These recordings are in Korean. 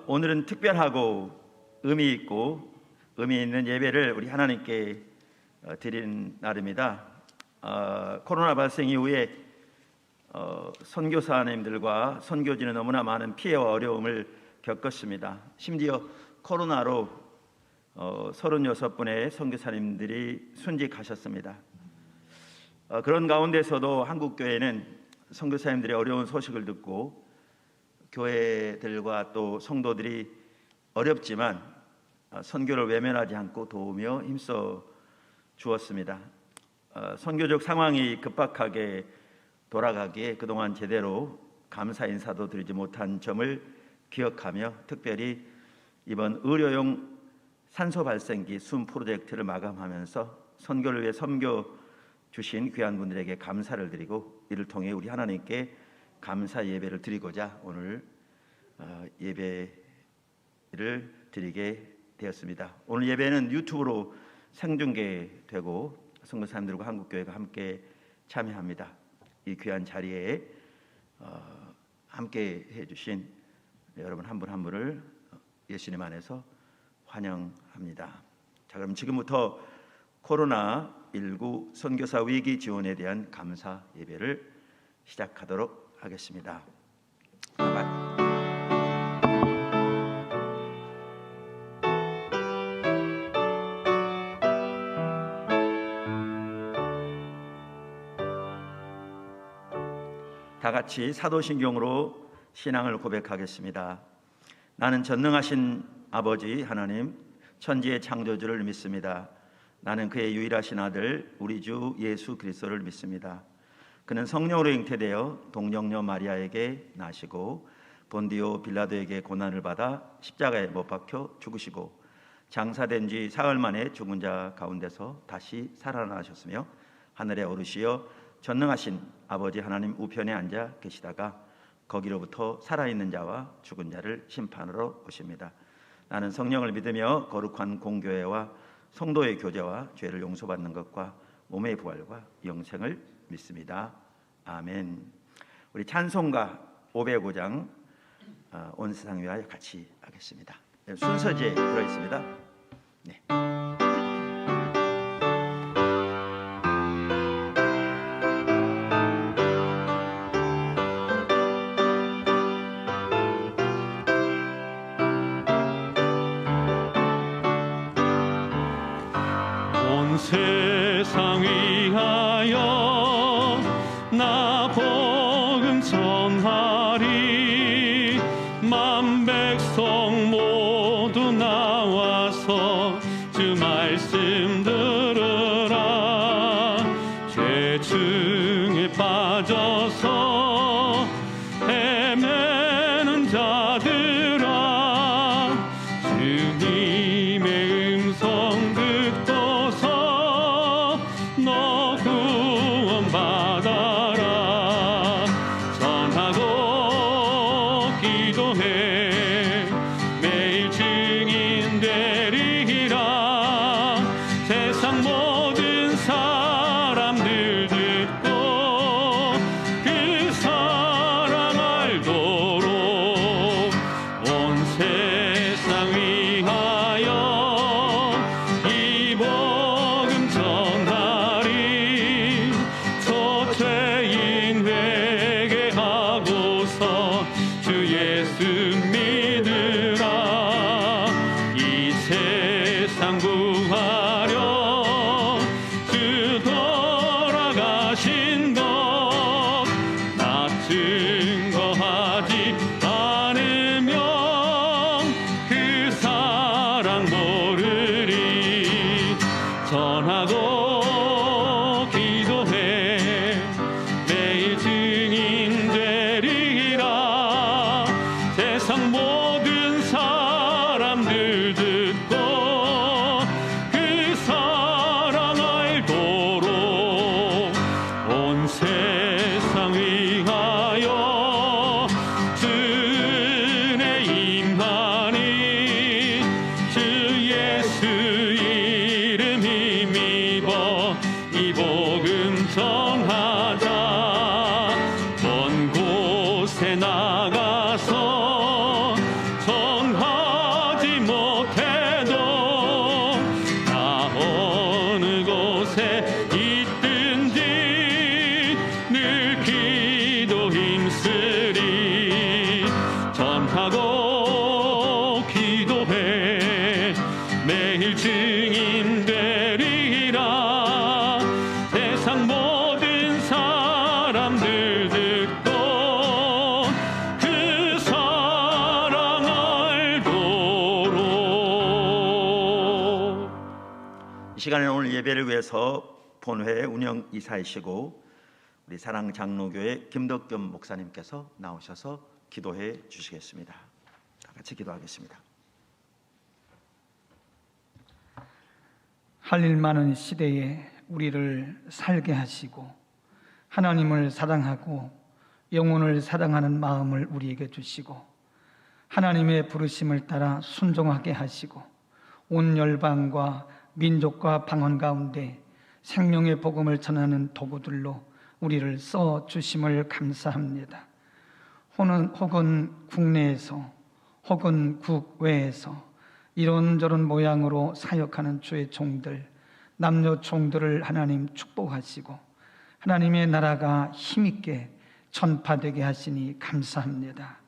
오늘은 특별하고 의미 있고 의미 있는 예배를 우리 하나님께 드리는 날입니다. 코로나 발생 이후에 선교사님들과 선교지는 너무나 많은 피해와 어려움을 겪었습니다. 심지어 코로나로 36분의 선교사님들이 순직하셨습니다. 그런 가운데서도 한국교회는 선교사님들의 어려운 소식을 듣고 교회들과 또 성도들이 어렵지만 선교를 외면하지 않고 도우며 힘써 주었습니다. 선교적 상황이 급박하게 돌아가기에 그동안 제대로 감사 인사도 드리지 못한 점을 기억하며 특별히 이번 의료용 산소 발생기 숨 프로젝트를 마감하면서 선교를 위해 섬겨 주신 귀한 분들에게 감사를 드리고 이를 통해 우리 하나님께 감사 예배를 드리고자 오늘 예배를 드리게 되었습니다. 오늘 예배는 유튜브로 생중계되고 선교사님들과 한국교회가 함께 참여합니다. 이 귀한 자리에 함께 해주신 여러분 한 분 한 분을 예수님 안에서 환영합니다. 자, 그럼 지금부터 코로나19 선교사 위기 지원에 대한 감사 예배를 시작하도록 하겠습니다. 다 같이 사도신경으로 신앙을 고백하겠습니다. 나는 전능하신 아버지 하나님 천지의 창조주를 믿습니다. 나는 그의 유일하신 아들 우리 주 예수 그리스도를 믿습니다. 그는 성령으로 잉태되어 동정녀 마리아에게 나시고 본디오 빌라도에게 고난을 받아 십자가에 못 박혀 죽으시고 장사된 지 사흘 만에 죽은 자 가운데서 다시 살아나셨으며 하늘에 오르시어 전능하신 아버지 하나님 우편에 앉아 계시다가 거기로부터 살아있는 자와 죽은 자를 심판으로 오십니다. 나는 성령을 믿으며 거룩한 공교회와 성도의 교제와 죄를 용서받는 것과 몸의 부활과 영생을 믿습니다. 아멘. 우리 찬송가 505장 온 세상 위하여 같이 하겠습니다. 순서지에 들어있습니다. 네. 세상 위하여 나 복음 전하리 만 백성 모두 나와서 주 말씀 들으라 죄중에 빠져서 헤매는 자들아 주님의 음성 듣고서 너 구원받아라 전하고 기도해 매일 증인 되리라 세상 모든 사람들 듣고 그 사랑 알도록 온 세상 위하여 이 복음 전하리 소죄인 회개하고서 주 예수 믿으라 이 세상 구하려 주 돌아가신 것 나 증거하지 않으면 그 사랑 모르리 전하고 기도해 매일 증인 되리라 세상 모든 사람들 듣고 그 사랑 알도록 온 세상 위하여 주의 임하니 주 예수 이름 힘입어 이 복음 전하자 먼 곳에 나가서 저 못하고 기도해 매일 증인 되리라. 세상 모든 사람들 듣고 그 사랑 알도록. 이 시간에 오늘 예배를 위해서 본회 운영 이사이시고 우리 사랑 장로교회 김덕겸 목사님께서 나오셔서 기도해 주시겠습니다. 같이 기도하겠습니다. 할 일 많은 시대에 우리를 살게 하시고 하나님을 사랑하고 영혼을 사랑하는 마음을 우리에게 주시고 하나님의 부르심을 따라 순종하게 하시고 온 열방과 민족과 방언 가운데 생명의 복음을 전하는 도구들로 우리를 써 주심을 감사합니다. 혹은 국내에서 혹은 국외에서 이런저런 모양으로 사역하는 주의 종들, 남녀 종들을 하나님 축복하시고 하나님의 나라가 힘있게 전파되게 하시니 감사합니다.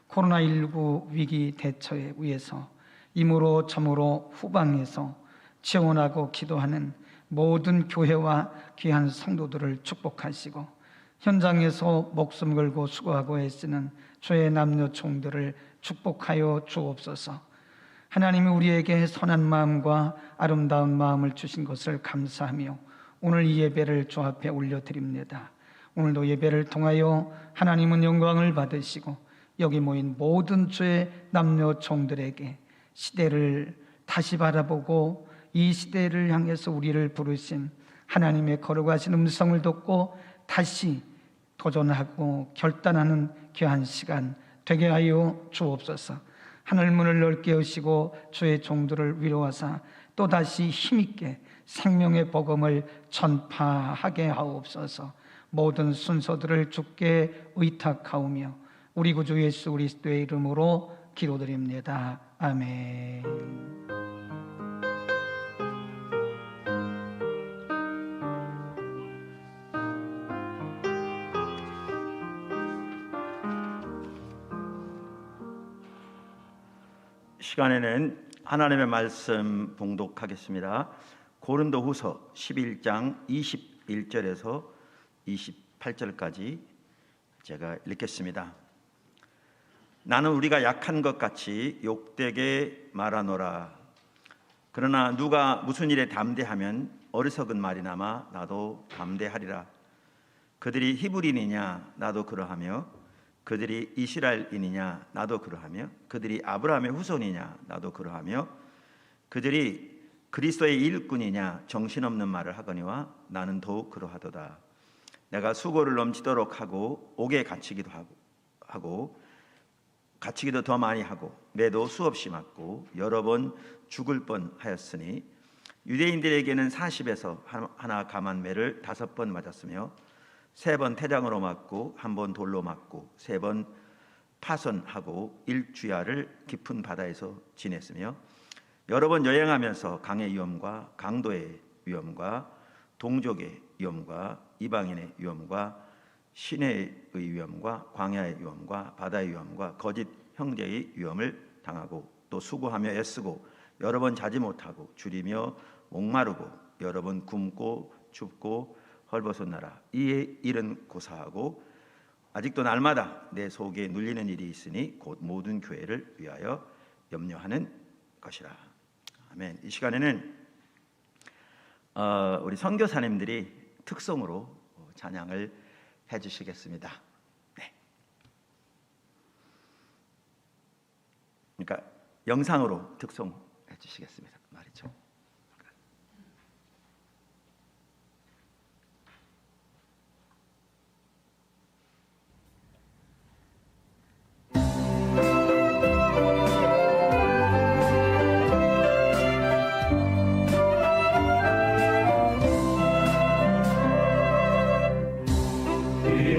코로나19 위기 대처에 위해서 이무로 저무로 후방에서 지원하고 기도하는 모든 교회와 귀한 성도들을 축복하시고 현장에서 목숨 걸고 수고하고 애쓰는 주의 남녀 종들을 축복하여 주옵소서. 하나님이 우리에게 선한 마음과 아름다운 마음을 주신 것을 감사하며 오늘 이 예배를 주 앞에 올려드립니다. 오늘도 예배를 통하여 하나님은 영광을 받으시고 여기 모인 모든 주의 남녀 종들에게 시대를 다시 바라보고 이 시대를 향해서 우리를 부르신 하나님의 거룩하신 음성을 듣고 다시 도전하고 결단하는 귀한 시간 되게 하여 주옵소서. 하늘문을 넓게 여시고 주의 종들을 위로하사 또다시 힘있게 생명의 복음을 전파하게 하옵소서. 모든 순서들을 주께 의탁하오며 우리 구주 예수 그리스도의 이름으로 기도드립니다. 아멘. 시간에는 하나님의 말씀 봉독하겠습니다. 고린도후서 11장 21절에서 28절까지 제가 읽겠습니다. 나는 우리가 약한 것 같이 욕되게 말하노라. 그러나 누가 무슨 일에 담대하면 어리석은 말이나마 나도 담대하리라. 그들이 히브리인이냐 나도 그러하며 그들이 이스라엘인이냐 나도 그러하며 그들이 아브라함의 후손이냐 나도 그러하며 그들이 그리스도의 일꾼이냐 정신없는 말을 하거니와 나는 더욱 그러하도다. 내가 수고를 넘치도록 하고 옥에 갇히기도 하고 갇히기도 더 많이 하고 매도 수없이 맞고 여러 번 죽을 뻔하였으니 유대인들에게는 40에서 하나 감한 매를 5번 맞았으며 3번 태장으로 맞고 1번 돌로 맞고 3번 파손하고 1주야를 깊은 바다에서 지냈으며 여러 번 여행하면서 강의 위험과 강도의 위험과 동족의 위험과 이방인의 위험과 시내의 위험과 광야의 위험과 바다의 위험과 거짓 형제의 위험을 당하고 또 수고하며 애쓰고 여러 번 자지 못하고 줄이며 목마르고 여러 번 굶고 춥고 헐벗었나라. 이 일은 고사하고 아직도 날마다 내 속에 눌리는 일이 있으니 곧 모든 교회를 위하여 염려하는 것이라. 아멘. 이 시간에는 우리 선교사님들이 특성으로 찬양을 해주시겠습니다. 네. 그러니까 영상으로 특송해 주시겠습니다. 말이죠. 이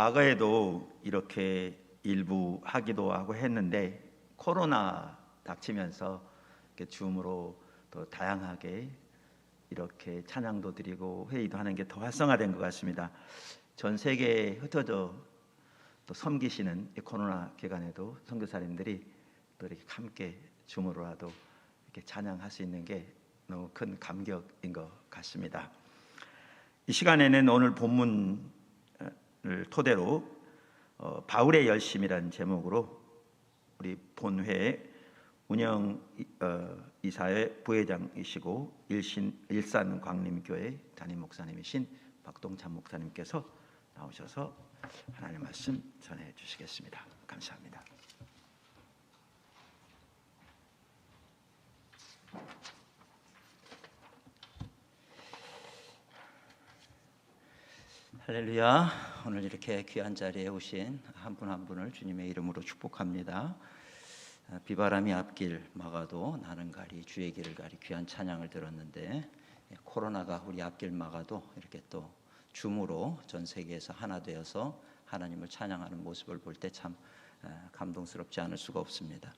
과거에도 이렇게 일부 하기도 하고 했는데 코로나 닥치면서 이렇게 줌으로 더 다양하게 이렇게 찬양도 드리고 회의도 하는 게 더 활성화된 것 같습니다. 전 세계에 흩어져 또 섬기시는 이 코로나 기간에도 선교사님들이 또 이렇게 함께 줌으로라도 이렇게 찬양할 수 있는 게 너무 큰 감격인 것 같습니다. 이 시간에는 오늘 본문을 토대로 바울의 열심이라는 제목으로 우리 본회 운영 이사회 부회장이시고 일산 광림교회 담임 목사님이신 박동찬 목사님께서 나오셔서 하나님의 말씀 전해 주시겠습니다. 감사합니다. 할렐루야. 오늘 이렇게 귀한 자리에 오신 한 분 한 분을 주님의 이름으로 축복합니다. 비바람이 앞길 막아도 나는 가리 주의 길을 가리 귀한 찬양을 들었는데 코로나가 우리 앞길 막아도 이렇게 또 줌으로 전 세계에서 하나 되어서 하나님을 찬양하는 모습을 볼 때 참 감동스럽지 않을 수가 없습니다.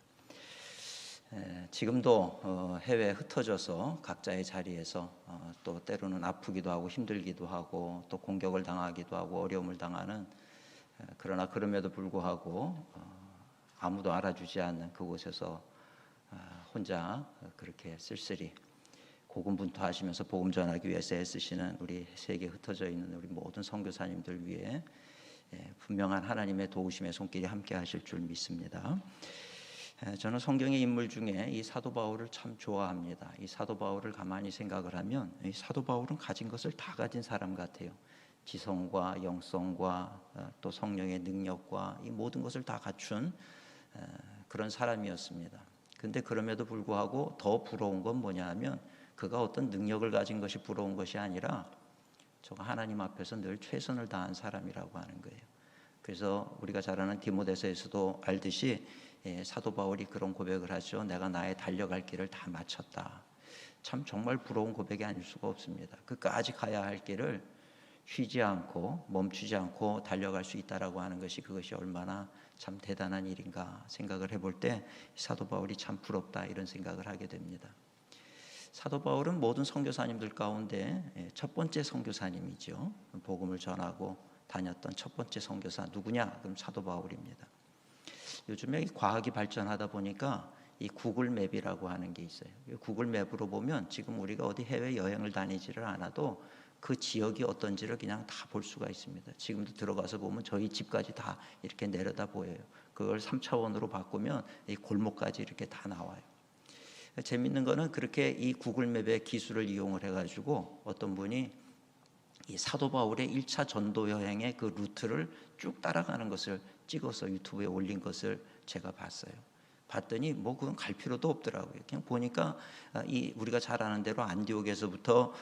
지금도 해외에 흩어져서 각자의 자리에서 또 때로는 아프기도 하고 힘들기도 하고 또 공격을 당하기도 하고 어려움을 당하는 그러나 그럼에도 불구하고 아무도 알아주지 않는 그곳에서 혼자 그렇게 쓸쓸히 고군분투하시면서 복음 전하기 위해서 애쓰시는 우리 세계에 흩어져 있는 우리 모든 선교사님들 위해 분명한 하나님의 도우심의 손길이 함께 하실 줄 믿습니다. 저는 성경의 인물 중에 이 사도 바울을 참 좋아합니다. 이 사도 바울을 가만히 생각을 하면 이 사도 바울은 가진 것을 다 가진 사람 같아요. 지성과 영성과 또 성령의 능력과 이 모든 것을 다 갖춘 그런 사람이었습니다. 근데 그럼에도 불구하고 더 부러운 건 뭐냐 하면 그가 어떤 능력을 가진 것이 부러운 것이 아니라 저가 하나님 앞에서 늘 최선을 다한 사람이라고 하는 거예요. 그래서 우리가 잘 아는 디모데서에서도 알듯이 사도 바울이 그런 고백을 하죠. 내가 나의 달려갈 길을 다 마쳤다. 참 정말 부러운 고백이 아닐 수가 없습니다. 끝까지 가야 할 길을 쉬지 않고 멈추지 않고 달려갈 수 있다라고 하는 것이 그것이 얼마나 참 대단한 일인가 생각을 해볼 때 사도 바울이 참 부럽다 이런 생각을 하게 됩니다. 사도 바울은 모든 선교사님들 가운데 첫 번째 선교사님이죠. 복음을 전하고 다녔던 첫 번째 선교사 누구냐? 그럼 사도 바울입니다. 요즘에 과학이 발전하다 보니까 이 구글 맵이라고 하는 게 있어요. 구글 맵으로 보면 지금 우리가 어디 해외 여행을 다니지를 않아도 그 지역이 어떤지를 그냥 다 볼 수가 있습니다. 지금도 들어가서 보면 저희 집까지 다 이렇게 내려다 보여요. 그걸 3차원으로 바꾸면 이 골목까지 이렇게 다 나와요. 재밌는 거는 그렇게 이 구글 맵의 기술을 이용을 해가지고 어떤 분이 이 사도 바울의 1차 전도 여행의 그 루트를 쭉 따라가는 것을 찍어서 유튜브에 올린 것을 제가 봤어요. 봤더니 뭐 그건 갈 필요도 없더라고요. 그냥 보니까 이 우리가 잘 아는 대로 안디옥에서부터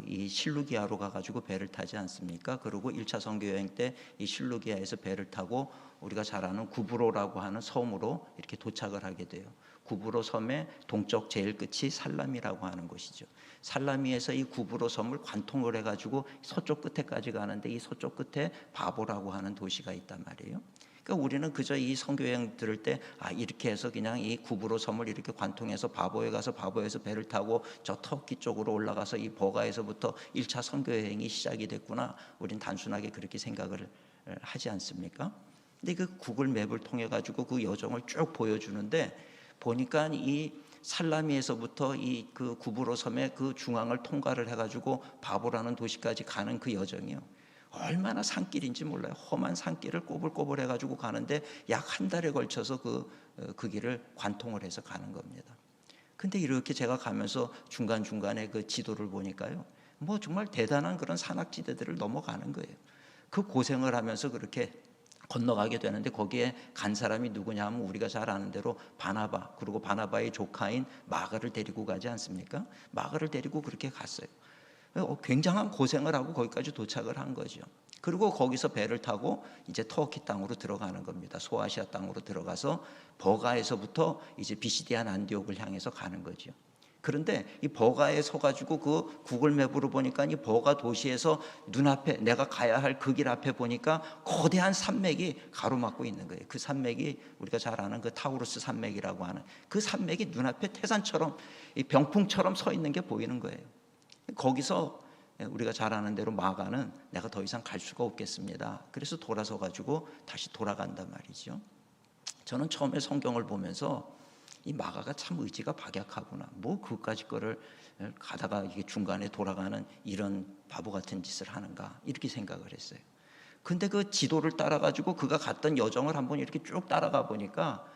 이 실루기아로 가가지고 배를 타지 않습니까? 그리고 1차 선교 여행 때 이 실루기아에서 배를 타고 우리가 잘 아는 구브로라고 하는 섬으로 이렇게 도착을 하게 돼요. 구브로 섬의 동쪽 제일 끝이 살라미라고 하는 곳이죠. 살라미에서 이 구브로 섬을 관통을 해가지고 서쪽 끝에까지 가는데 이 서쪽 끝에 바보라고 하는 도시가 있단 말이에요. 그러니까 우리는 그저 이 선교여행 들을 때 이렇게 해서 그냥 이 구브로 섬을 이렇게 관통해서 바보에 가서 바보에서 배를 타고 저 터키 쪽으로 올라가서 이 버가에서부터 1차 선교여행이 시작이 됐구나. 우린 단순하게 그렇게 생각을 하지 않습니까? 근데 그 구글 맵을 통해 가지고 그 여정을 쭉 보여주는데 보니까 이 살라미에서부터 이 그 구브로 섬의 그 중앙을 통과를 해가지고 바보라는 도시까지 가는 그 여정이요. 얼마나 산길인지 몰라요. 험한 산길을 꼬불꼬불 해가지고 가는데 약 한 달에 걸쳐서 그 길을 관통을 해서 가는 겁니다. 근데 이렇게 제가 가면서 중간중간에 그 지도를 보니까요. 뭐 정말 대단한 그런 산악지대들을 넘어가는 거예요. 그 고생을 하면서 그렇게 건너가게 되는데 거기에 간 사람이 누구냐 하면 우리가 잘 아는 대로 바나바 그리고 바나바의 조카인 마가를 데리고 가지 않습니까? 마가를 데리고 그렇게 갔어요. 굉장한 고생을 하고 거기까지 도착을 한 거죠. 그리고 거기서 배를 타고 이제 터키 땅으로 들어가는 겁니다. 소아시아 땅으로 들어가서 버가에서부터 이제 비시디안 안디옥을 향해서 가는 거죠. 그런데 이 버가에 서가지고 그 구글 맵으로 보니까 이 버가 도시에서 눈앞에 내가 가야 할 그 길 앞에 보니까 거대한 산맥이 가로막고 있는 거예요. 그 산맥이 우리가 잘 아는 그 타우루스 산맥이라고 하는 그 산맥이 눈앞에 태산처럼 이 병풍처럼 서 있는 게 보이는 거예요. 거기서 우리가 잘 아는 대로 마가는 내가 더 이상 갈 수가 없겠습니다. 그래서 돌아서 가지고 다시 돌아간단 말이죠. 저는 처음에 성경을 보면서 이 마가가 참 의지가 박약하구나. 뭐 그까짓 거를 가다가 이게 중간에 돌아가는 이런 바보 같은 짓을 하는가 이렇게 생각을 했어요. 근데 그 지도를 따라 가지고 그가 갔던 여정을 한번 이렇게 쭉 따라가 보니까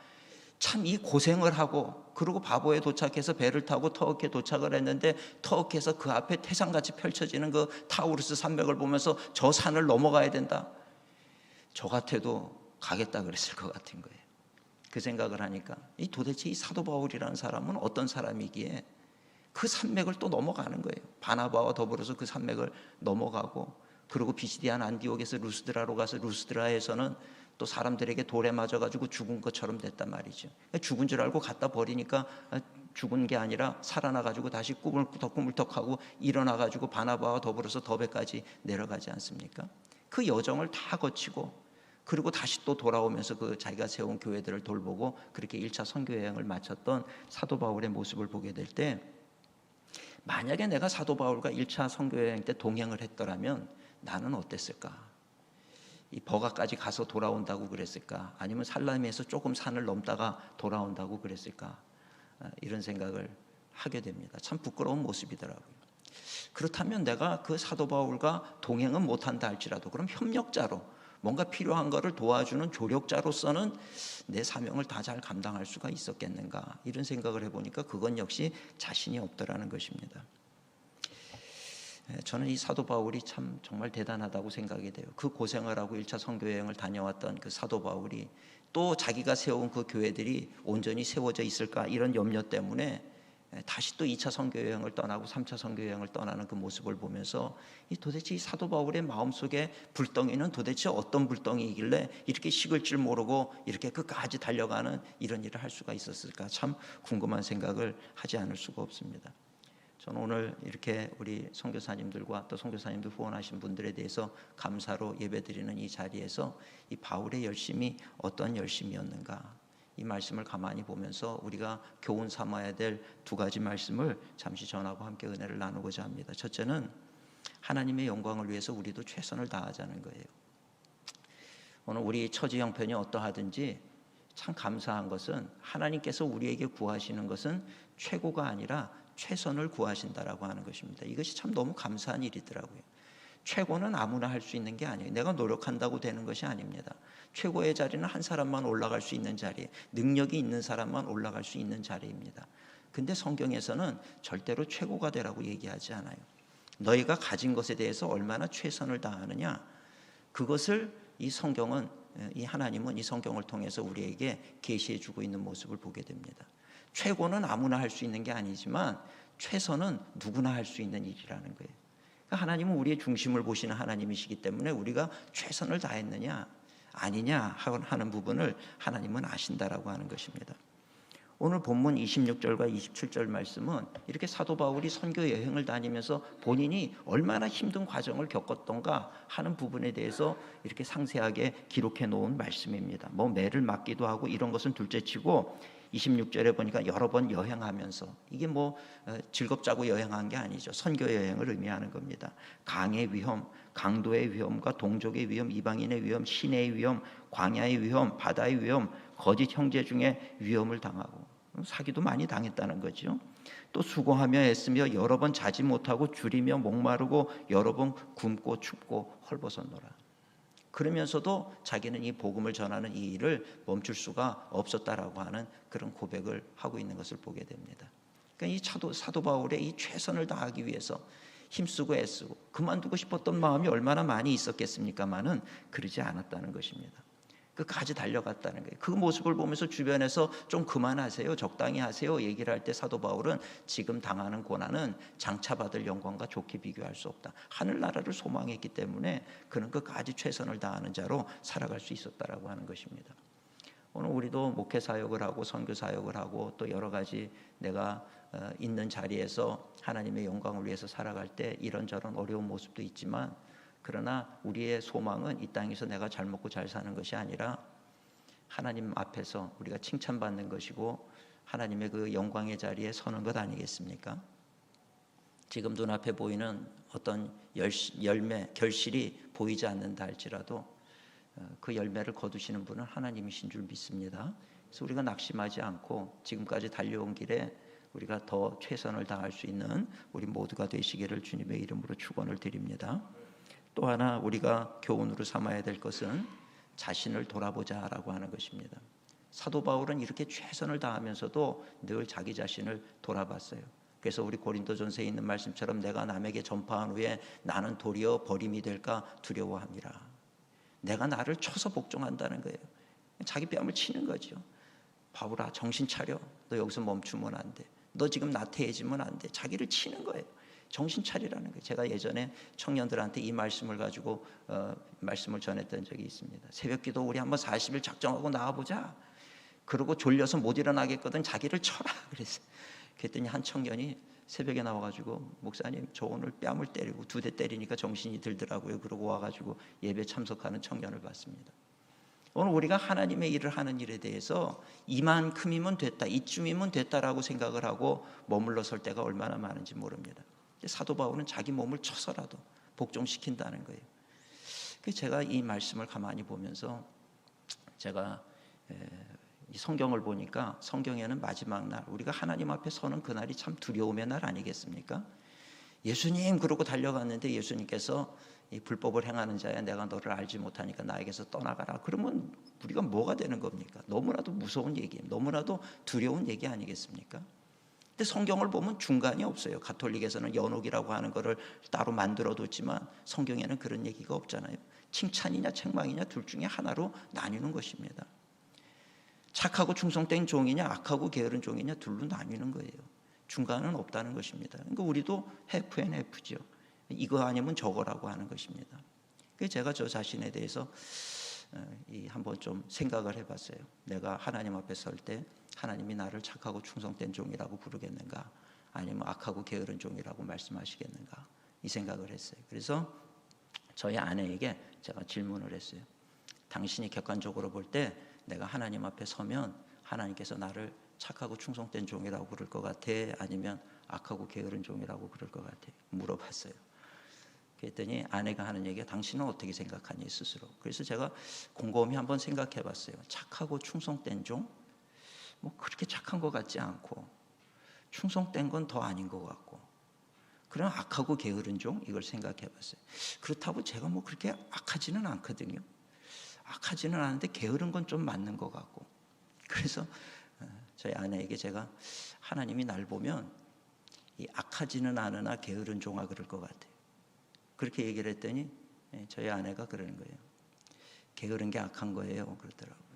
참 이 고생을 하고 그리고 바보에 도착해서 배를 타고 터키에 도착을 했는데 터키에서 그 앞에 태산같이 펼쳐지는 그 타우루스 산맥을 보면서 저 산을 넘어가야 된다. 저 같아도 가겠다 그랬을 것 같은 거예요. 그 생각을 하니까 도대체 이 사도 바울이라는 사람은 어떤 사람이기에 그 산맥을 또 넘어가는 거예요. 바나바와 더불어서 그 산맥을 넘어가고 그리고 비시디안 안디옥에서 루스드라로 가서 루스드라에서는 또 사람들에게 돌에 맞아가지고 죽은 것처럼 됐단 말이죠. 죽은 줄 알고 갖다 버리니까 죽은 게 아니라 살아나가지고 다시 꾸물떡꾸물떡하고 일어나가지고 바나바와 더불어서 더베까지 내려가지 않습니까? 그 여정을 다 거치고 그리고 다시 또 돌아오면서 그 자기가 세운 교회들을 돌보고 그렇게 1차 선교 여행을 마쳤던 사도 바울의 모습을 보게 될 때 만약에 내가 사도 바울과 1차 선교 여행 때 동행을 했더라면 나는 어땠을까? 이 버가까지 가서 돌아온다고 그랬을까? 아니면 살라미에서 조금 산을 넘다가 돌아온다고 그랬을까? 이런 생각을 하게 됩니다. 참 부끄러운 모습이더라고요. 그렇다면 내가 그 사도 바울과 동행은 못한다 할지라도 그럼 협력자로 뭔가 필요한 것을 도와주는 조력자로서는 내 사명을 다 잘 감당할 수가 있었겠는가 이런 생각을 해보니까 그건 역시 자신이 없더라는 것입니다. 저는 이 사도 바울이 참 정말 대단하다고 생각이 돼요. 그 고생을 하고 1차 선교여행을 다녀왔던 그 사도 바울이 또 자기가 세운 그 교회들이 온전히 세워져 있을까 이런 염려 때문에 다시 또 2차 선교여행을 떠나고 3차 선교여행을 떠나는 그 모습을 보면서 도대체 이 사도 바울의 마음속에 불덩이는 도대체 어떤 불덩이이길래 이렇게 식을 줄 모르고 이렇게 끝까지 달려가는 이런 일을 할 수가 있었을까 참 궁금한 생각을 하지 않을 수가 없습니다. 저는 오늘 이렇게 우리 선교사님들과 또 선교사님들 후원하신 분들에 대해서 감사로 예배드리는 이 자리에서 이 바울의 열심이 어떤 열심이었는가 이 말씀을 가만히 보면서 우리가 교훈 삼아야 될 두 가지 말씀을 잠시 전하고 함께 은혜를 나누고자 합니다. 첫째는 하나님의 영광을 위해서 우리도 최선을 다하자는 거예요. 오늘 우리 처지 형편이 어떠하든지 참 감사한 것은 하나님께서 우리에게 구하시는 것은 최고가 아니라 최선을 구하신다라고 하는 것입니다. 이것이 참 너무 감사한 일이더라고요. 최고는 아무나 할 수 있는 게 아니에요. 내가 노력한다고 되는 것이 아닙니다. 최고의 자리는 한 사람만 올라갈 수 있는 자리, 능력이 있는 사람만 올라갈 수 있는 자리입니다. 근데 성경에서는 절대로 최고가 되라고 얘기하지 않아요. 너희가 가진 것에 대해서 얼마나 최선을 다하느냐, 그것을 이 성경은, 이 하나님은 이 성경을 통해서 우리에게 계시해 주고 있는 모습을 보게 됩니다. 최고는 아무나 할 수 있는 게 아니지만 최선은 누구나 할 수 있는 일이라는 거예요. 그러니까 하나님은 우리의 중심을 보시는 하나님이시기 때문에 우리가 최선을 다했느냐 아니냐 하는 부분을 하나님은 아신다라고 하는 것입니다. 오늘 본문 26절과 27절 말씀은 이렇게 사도 바울이 선교 여행을 다니면서 본인이 얼마나 힘든 과정을 겪었던가 하는 부분에 대해서 이렇게 상세하게 기록해 놓은 말씀입니다. 뭐 매를 맞기도 하고 이런 것은 둘째치고 26절에 보니까 여러 번 여행하면서 이게 뭐 즐겁자고 여행한 게 아니죠. 선교 여행을 의미하는 겁니다. 강의 위험, 강도의 위험과 동족의 위험, 이방인의 위험, 시내의 위험, 광야의 위험, 바다의 위험, 거짓 형제 중에 위험을 당하고 사기도 많이 당했다는 거죠. 또 수고하며 애쓰며 여러 번 자지 못하고 줄이며 목마르고 여러 번 굶고 춥고 헐벗었노라. 그러면서도 자기는 이 복음을 전하는 이 일을 멈출 수가 없었다라고 하는 그런 고백을 하고 있는 것을 보게 됩니다. 그러니까 이 사도 바울의 이 최선을 다하기 위해서 힘쓰고 애쓰고 그만두고 싶었던 마음이 얼마나 많이 있었겠습니까마는 그러지 않았다는 것입니다. 끝까지 달려갔다는 거예요. 그 모습을 보면서 주변에서 좀 그만하세요, 적당히 하세요 얘기를 할 때 사도 바울은 지금 당하는 고난은 장차 받을 영광과 좋게 비교할 수 없다. 하늘나라를 소망했기 때문에 그는 끝까지 최선을 다하는 자로 살아갈 수 있었다라고 하는 것입니다. 오늘 우리도 목회 사역을 하고 선교 사역을 하고 또 여러 가지 내가 있는 자리에서 하나님의 영광을 위해서 살아갈 때 이런저런 어려운 모습도 있지만, 그러나 우리의 소망은 이 땅에서 내가 잘 먹고 잘 사는 것이 아니라 하나님 앞에서 우리가 칭찬받는 것이고 하나님의 그 영광의 자리에 서는 것 아니겠습니까? 지금 눈앞에 보이는 어떤 열매, 결실이 보이지 않는다 할지라도 그 열매를 거두시는 분은 하나님이신 줄 믿습니다. 그래서 우리가 낙심하지 않고 지금까지 달려온 길에 우리가 더 최선을 다할 수 있는 우리 모두가 되시기를 주님의 이름으로 축원을 드립니다. 또 하나 우리가 교훈으로 삼아야 될 것은 자신을 돌아보자라고 하는 것입니다. 사도 바울은 이렇게 최선을 다하면서도 늘 자기 자신을 돌아봤어요. 그래서 우리 고린도전서에 있는 말씀처럼 내가 남에게 전파한 후에 나는 도리어 버림이 될까 두려워함이라. 내가 나를 쳐서 복종한다는 거예요. 자기 뺨을 치는 거죠. 바울아, 정신 차려. 너 여기서 멈추면 안 돼. 너 지금 나태해지면 안 돼. 자기를 치는 거예요. 정신 차리라는 거예요. 제가 예전에 청년들한테 이 말씀을 가지고 말씀을 전했던 적이 있습니다. 새벽기도 우리 한번 40일 작정하고 나와보자. 그러고 졸려서 못 일어나겠거든. 자기를 쳐라. 그랬어요. 그랬더니 한 청년이 새벽에 나와가지고 목사님 저 오늘 뺨을 때리고 2대 때리니까 정신이 들더라고요. 그러고 와가지고 예배 참석하는 청년을 봤습니다. 오늘 우리가 하나님의 일을 하는 일에 대해서 이만큼이면 됐다, 이쯤이면 됐다라고 생각을 하고 머물러 설 때가 얼마나 많은지 모릅니다. 사도 바울은 자기 몸을 쳐서라도 복종시킨다는 거예요. 그래서 제가 이 말씀을 가만히 보면서 제가 이 성경을 보니까 성경에는 마지막 날 우리가 하나님 앞에 서는 그날이 참 두려움의 날 아니겠습니까? 예수님 그러고 달려갔는데 예수님께서 이 불법을 행하는 자야 내가 너를 알지 못하니까 나에게서 떠나가라. 그러면 우리가 뭐가 되는 겁니까? 너무나도 무서운 얘기예요. 너무나도 두려운 얘기 아니겠습니까? 근데 성경을 보면 중간이 없어요. 가톨릭에서는 연옥이라고 하는 거를 따로 만들어뒀지만 성경에는 그런 얘기가 없잖아요. 칭찬이냐 책망이냐 둘 중에 하나로 나뉘는 것입니다. 착하고 충성된 종이냐 악하고 게으른 종이냐 둘로 나뉘는 거예요. 중간은 없다는 것입니다. 그러니까 우리도 해프 앤 해프죠. 이거 아니면 저거라고 하는 것입니다. 그래서 제가 저 자신에 대해서 한번 좀 생각을 해봤어요. 내가 하나님 앞에 설 때 하나님이 나를 착하고 충성된 종이라고 부르겠는가, 아니면 악하고 게으른 종이라고 말씀하시겠는가, 이 생각을 했어요. 그래서 저희 아내에게 제가 질문을 했어요. 당신이 객관적으로 볼 때 내가 하나님 앞에 서면 하나님께서 나를 착하고 충성된 종이라고 부를 것 같아? 아니면 악하고 게으른 종이라고 부를 것 같아? 물어봤어요. 그랬더니 아내가 하는 얘기가 당신은 어떻게 생각하니 스스로? 그래서 제가 곰곰이 한번 생각해 봤어요. 착하고 충성된 종? 뭐 그렇게 착한 것 같지 않고, 충성된 건 더 아닌 것 같고, 그럼 악하고 게으른 종? 이걸 생각해 봤어요. 그렇다고 제가 뭐 그렇게 악하지는 않거든요. 악하지는 않은데 게으른 건 좀 맞는 것 같고. 그래서 저희 아내에게 제가 하나님이 날 보면 이 악하지는 않으나 게으른 종아 그럴 것 같아요. 그렇게 얘기를 했더니 저희 아내가 그러는 거예요. 게으른 게 악한 거예요. 그러더라고요.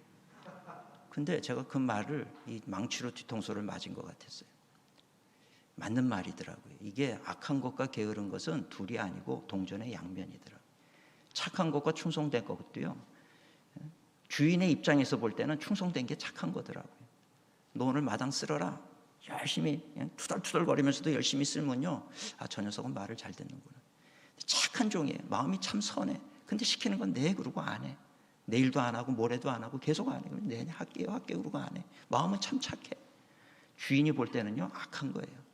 근데 제가 그 말을 이 망치로 뒤통수를 맞은 것 같았어요. 맞는 말이더라고요. 이게 악한 것과 게으른 것은 둘이 아니고 동전의 양면이더라고요. 착한 것과 충성된 것도요. 주인의 입장에서 볼 때는 충성된 게 착한 거더라고요. 너 오늘 마당 쓸어라. 열심히 그냥 투덜투덜거리면서도 열심히 쓸면요. 아, 저 녀석은 말을 잘 듣는구나. 착한 종이에요. 마음이 참 선해. 근데 시키는 건 네 그러고 안 해. 내일도 안 하고 모레도 안 하고 계속 안 해. 네 할게요 그러고 안 해. 마음은 참 착해. 주인이 볼 때는요 악한 거예요.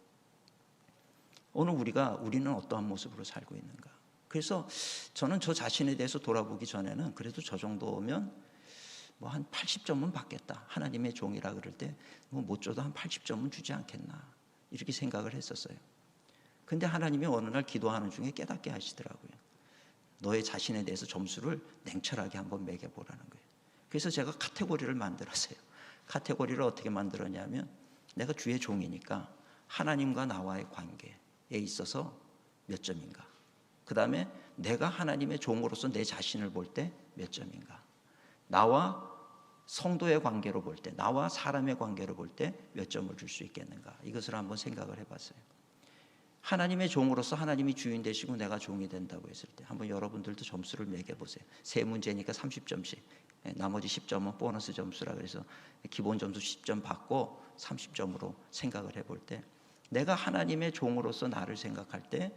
오늘 우리는 어떠한 모습으로 살고 있는가. 그래서 저는 저 자신에 대해서 돌아보기 전에는 그래도 저 정도면 뭐 한 80점은 받겠다. 하나님의 종이라 그럴 때 뭐 못 줘도 한 80점은 주지 않겠나. 이렇게 생각을 했었어요. 근데 하나님이 어느 날 기도하는 중에 깨닫게 하시더라고요. 너의 자신에 대해서 점수를 냉철하게 한번 매겨보라는 거예요. 그래서 제가 카테고리를 만들었어요. 카테고리를 어떻게 만들었냐면 내가 주의 종이니까 하나님과 나와의 관계에 있어서 몇 점인가. 그 다음에 내가 하나님의 종으로서 내 자신을 볼 때 몇 점인가. 나와 성도의 관계로 볼 때, 나와 사람의 관계로 볼 때 몇 점을 줄 수 있겠는가. 이것을 한번 생각을 해봤어요. 하나님의 종으로서 하나님이 주인 되시고 내가 종이 된다고 했을 때 한번 여러분들도 점수를 매겨보세요. 세 문제니까 30점씩 나머지 10점은 보너스 점수라 그래서 기본 점수 10점 받고 30점으로 생각을 해볼 때, 내가 하나님의 종으로서 나를 생각할 때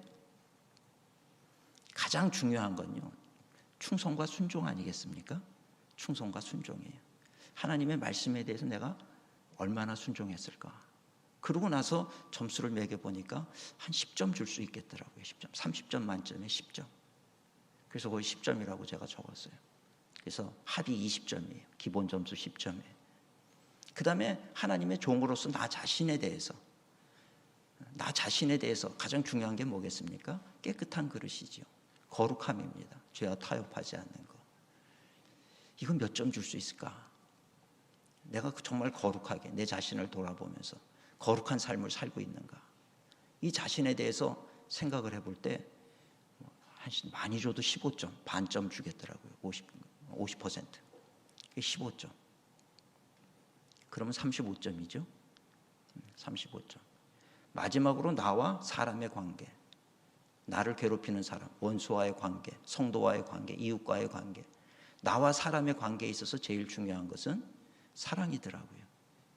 가장 중요한 건요, 충성과 순종 아니겠습니까? 충성과 순종이에요. 하나님의 말씀에 대해서 내가 얼마나 순종했을까? 그러고 나서 점수를 매겨보니까 한 10점 줄 수 있겠더라고요. 10점, 30점 만점에 10점. 그래서 거의 10점이라고 제가 적었어요. 그래서 합이 20점이에요. 기본 점수 10점에. 그 다음에 하나님의 종으로서 나 자신에 대해서 가장 중요한 게 뭐겠습니까? 깨끗한 그릇이지요. 거룩함입니다. 죄와 타협하지 않는 것. 이건 몇 점 줄 수 있을까? 내가 정말 거룩하게 내 자신을 돌아보면서 거룩한 삶을 살고 있는가? 이 자신에 대해서 생각을 해볼 때 많이 줘도 15점, 반점 주겠더라고요. 50%. 15점. 그러면 35점이죠. 35점. 마지막으로 나와 사람의 관계, 나를 괴롭히는 사람, 원수와의 관계, 성도와의 관계, 이웃과의 관계, 나와 사람의 관계에 있어서 제일 중요한 것은 사랑이더라고요.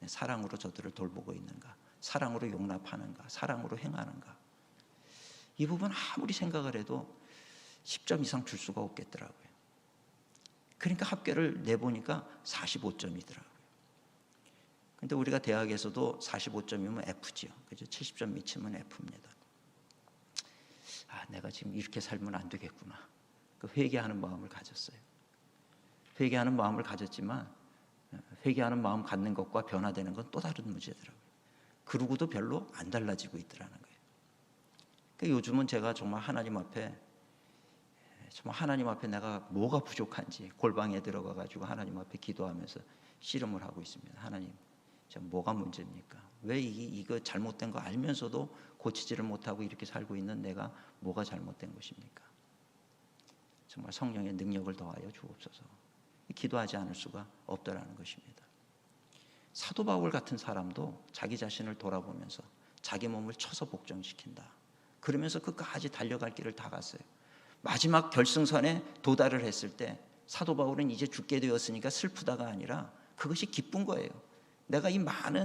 사랑으로 저들을 돌보고 있는가, 사랑으로 용납하는가, 사랑으로 행하는가. 이 부분 아무리 생각을 해도 10점 이상 줄 수가 없겠더라고요. 그러니까 합계를 내보니까 45점이더라고요. 근데 우리가 대학에서도 45점이면 F지요. 그죠? 70점 미치면 F입니다. 내가 지금 이렇게 살면 안 되겠구나. 그 회개하는 마음을 가졌어요. 회개하는 마음을 가졌지만 회개하는 마음 갖는 것과 변화되는 건 또 다른 문제더라고요. 그러고도 별로 안 달라지고 있더라는 거예요. 그러니까 요즘은 제가 정말 하나님 앞에 내가 뭐가 부족한지 골방에 들어가 가지고 하나님 앞에 기도하면서 씨름을 하고 있습니다. 하나님, 저 뭐가 문제입니까? 왜 이거 잘못된 거 알면서도 고치지를 못하고 이렇게 살고 있는 내가 뭐가 잘못된 것입니까? 정말 성령의 능력을 더하여 주옵소서. 기도하지 않을 수가 없다라는 것입니다. 사도 바울 같은 사람도 자기 자신을 돌아보면서 자기 몸을 쳐서 복종시킨다. 그러면서 끝까지 달려갈 길을 다 갔어요. 마지막 결승선에 도달을 했을 때 사도 바울은 이제 죽게 되었으니까 슬프다가 아니라 그것이 기쁜 거예요. 내가 이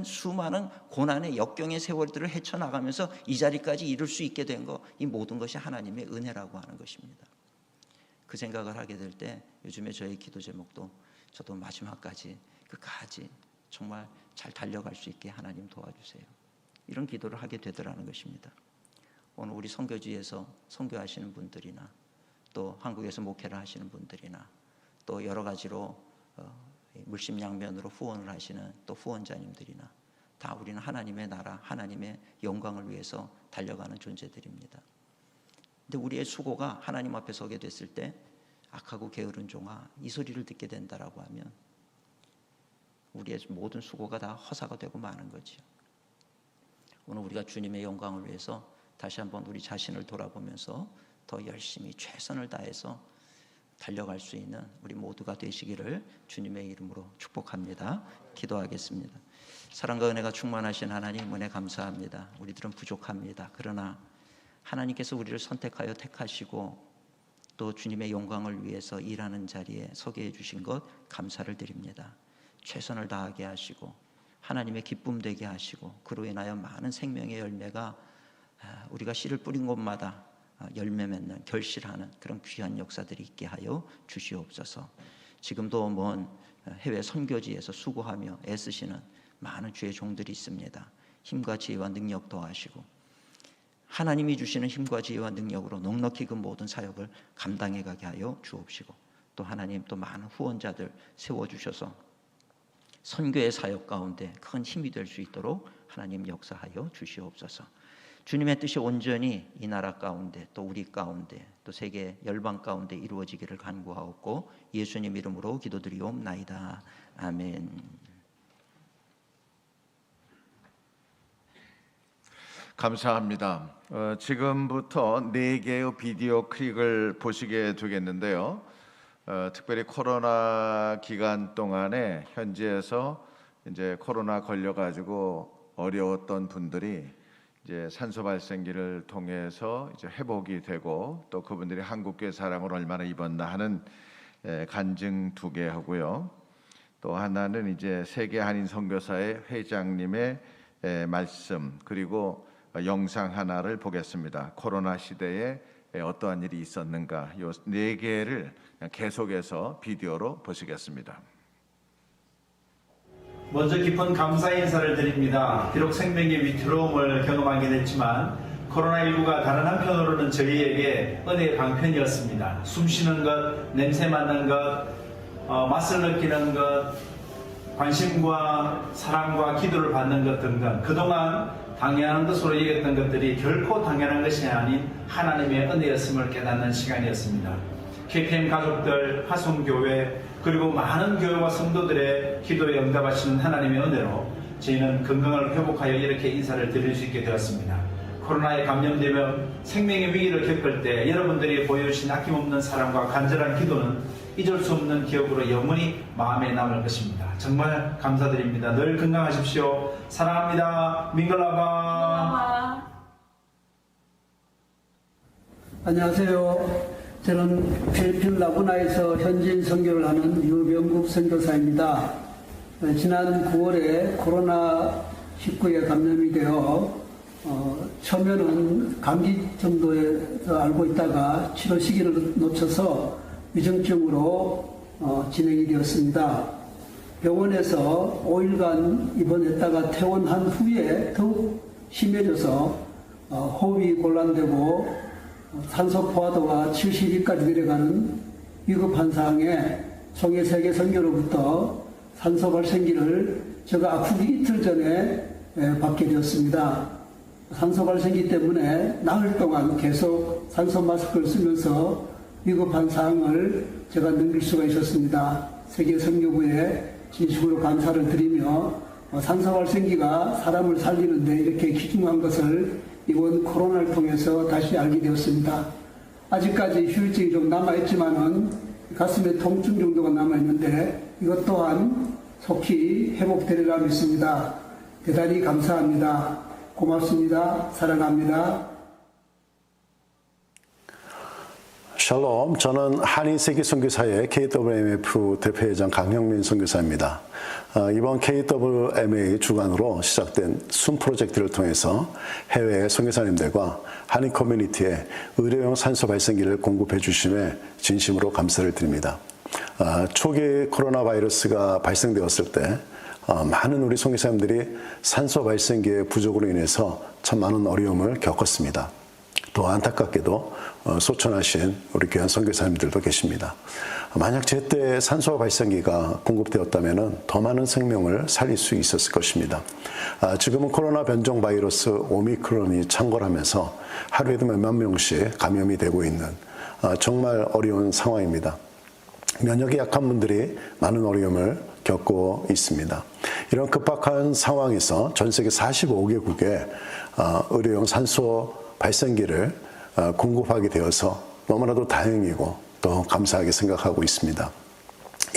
수많은 고난의 역경의 세월들을 헤쳐나가면서 이 자리까지 이룰 수 있게 된 거, 이 모든 것이 하나님의 은혜라고 하는 것입니다. 그 생각을 하게 될 때 요즘에 저의 기도 제목도 저도 마지막까지 끝까지 정말 잘 달려갈 수 있게 하나님 도와주세요. 이런 기도를 하게 되더라는 것입니다. 오늘 우리 선교지에서 선교하시는 분들이나 또 한국에서 목회를 하시는 분들이나 또 여러 가지로 물심양면으로 후원을 하시는 또 후원자님들이나 다 우리는 하나님의 나라, 하나님의 영광을 위해서 달려가는 존재들입니다. 근데 우리의 수고가 하나님 앞에 서게 됐을 때 악하고 게으른 종아, 이 소리를 듣게 된다라고 하면 우리의 모든 수고가 다 허사가 되고 마는 거지요. 오늘 우리가 주님의 영광을 위해서 다시 한번 우리 자신을 돌아보면서 더 열심히 최선을 다해서 달려갈 수 있는 우리 모두가 되시기를 주님의 이름으로 축복합니다. 기도하겠습니다. 사랑과 은혜가 충만하신 하나님, 은혜 감사합니다. 우리들은 부족합니다. 그러나 하나님께서 우리를 선택하여 택하시고 또 주님의 영광을 위해서 일하는 자리에 서게 해주신 것 감사를 드립니다. 최선을 다하게 하시고 하나님의 기쁨 되게 하시고 그로 인하여 많은 생명의 열매가 우리가 씨를 뿌린 곳마다 열매 맺는, 결실하는 그런 귀한 역사들이 있게 하여 주시옵소서. 지금도 먼 해외 선교지에서 수고하며 애쓰시는 많은 주의 종들이 있습니다. 힘과 지혜와 능력 더하시고 하나님이 주시는 힘과 지혜와 능력으로 넉넉히 그 모든 사역을 감당해 가게 하여 주옵시고 또 하나님 또 많은 후원자들 세워주셔서 선교의 사역 가운데 큰 힘이 될 수 있도록 하나님 역사하여 주시옵소서. 주님의 뜻이 온전히 이 나라 가운데 또 우리 가운데 또 세계 열방 가운데 이루어지기를 간구하옵고 예수님 이름으로 기도드리옵나이다. 아멘. 감사합니다. 지금부터 4개의 비디오 클립을 보시게 되겠는데요. 특별히 코로나 기간 동안에 현지에서 이제 코로나 걸려가지고 어려웠던 분들이 이제 산소 발생기를 통해서 이제 회복이 되고 또 그분들이 한국교회 사랑을 얼마나 입었나 하는 간증 2개 하고요. 또 하나는 이제 세계 한인 선교사의 회장님의 말씀, 그리고 영상 하나를 보겠습니다. 코로나 시대에 어떠한 일이 있었는가, 요 4개를 계속해서 비디오로 보시겠습니다. 먼저 깊은 감사 인사를 드립니다. 비록 생명의 위태로움을 경험하게 됐지만 코로나19가 다른 한편으로는 저희에게 은혜의 방편이었습니다. 숨 쉬는 것, 냄새 맡는 것, 맛을 느끼는 것, 관심과 사랑과 기도를 받는 것 등등 그동안 당연한 것으로 여겼던 것들이 결코 당연한 것이 아닌 하나님의 은혜였음을 깨닫는 시간이었습니다. KPM 가족들, 화성교회, 그리고 많은 교회와 성도들의 기도에 응답하시는 하나님의 은혜로 저희는 건강을 회복하여 이렇게 인사를 드릴 수 있게 되었습니다. 코로나에 감염되며 생명의 위기를 겪을 때 여러분들이 보여주신 아낌없는 사랑과 간절한 기도는 잊을 수 없는 기억으로 영원히 마음에 남을 것입니다. 정말 감사드립니다. 늘 건강하십시오. 사랑합니다. 민글라바. 안녕하세요. 저는 필리핀 라구나에서 현지인 선교를 하는 유병국 선교사입니다. 지난 9월에 코로나19에 감염이 되어 처음에는 감기 정도에서 알고 있다가 치료 시기를 놓쳐서 위중증으로 진행이 되었습니다. 병원에서 5일간 입원했다가 퇴원한 후에 더욱 심해져서 호흡이 곤란되고 산소 포화도가 72까지 내려가는 위급한 상황에 송해세계 선교로부터 산소 발생기를 제가 아프기 이틀 전에 받게 되었습니다. 산소 발생기 때문에 나흘 동안 계속 산소 마스크를 쓰면서 위급한 상황을 제가 넘길 수가 있었습니다. 세계 선교부에 진심으로 감사를 드리며 산소 발생기가 사람을 살리는데 이렇게 귀중한 것을 이번 코로나를 통해서 다시 알게 되었습니다. 아직까지 휴일증이 좀 남아있지만은 가슴에 통증 정도가 남아있는데 이것 또한 속히 회복되리라 믿습니다. 대단히 감사합니다. 고맙습니다. 사랑합니다. 샬롬, 저는 한인세계 선교사의 KWMF 대표회장 강형민 선교사입니다. 이번 KWMA 주관으로 시작된 숨 프로젝트를 통해서 해외 선교사님들과 한인 커뮤니티에 의료용 산소 발생기를 공급해 주심에 진심으로 감사를 드립니다. 초기 코로나 바이러스가 발생되었을 때 많은 우리 선교사님들이 산소 발생기의 부족으로 인해서 참 많은 어려움을 겪었습니다. 또 안타깝게도 소천하신 우리 귀한 선교사님들도 계십니다. 만약 제때 산소 발생기가 공급되었다면 더 많은 생명을 살릴 수 있었을 것입니다. 지금은 코로나 변종 바이러스 오미크론이 창궐하면서 하루에도 몇만 명씩 감염이 되고 있는 정말 어려운 상황입니다. 면역이 약한 분들이 많은 어려움을 겪고 있습니다. 이런 급박한 상황에서 전 세계 45개국에 의료용 산소 발생기를 공급하게 되어서 너무나도 다행이고 또 감사하게 생각하고 있습니다.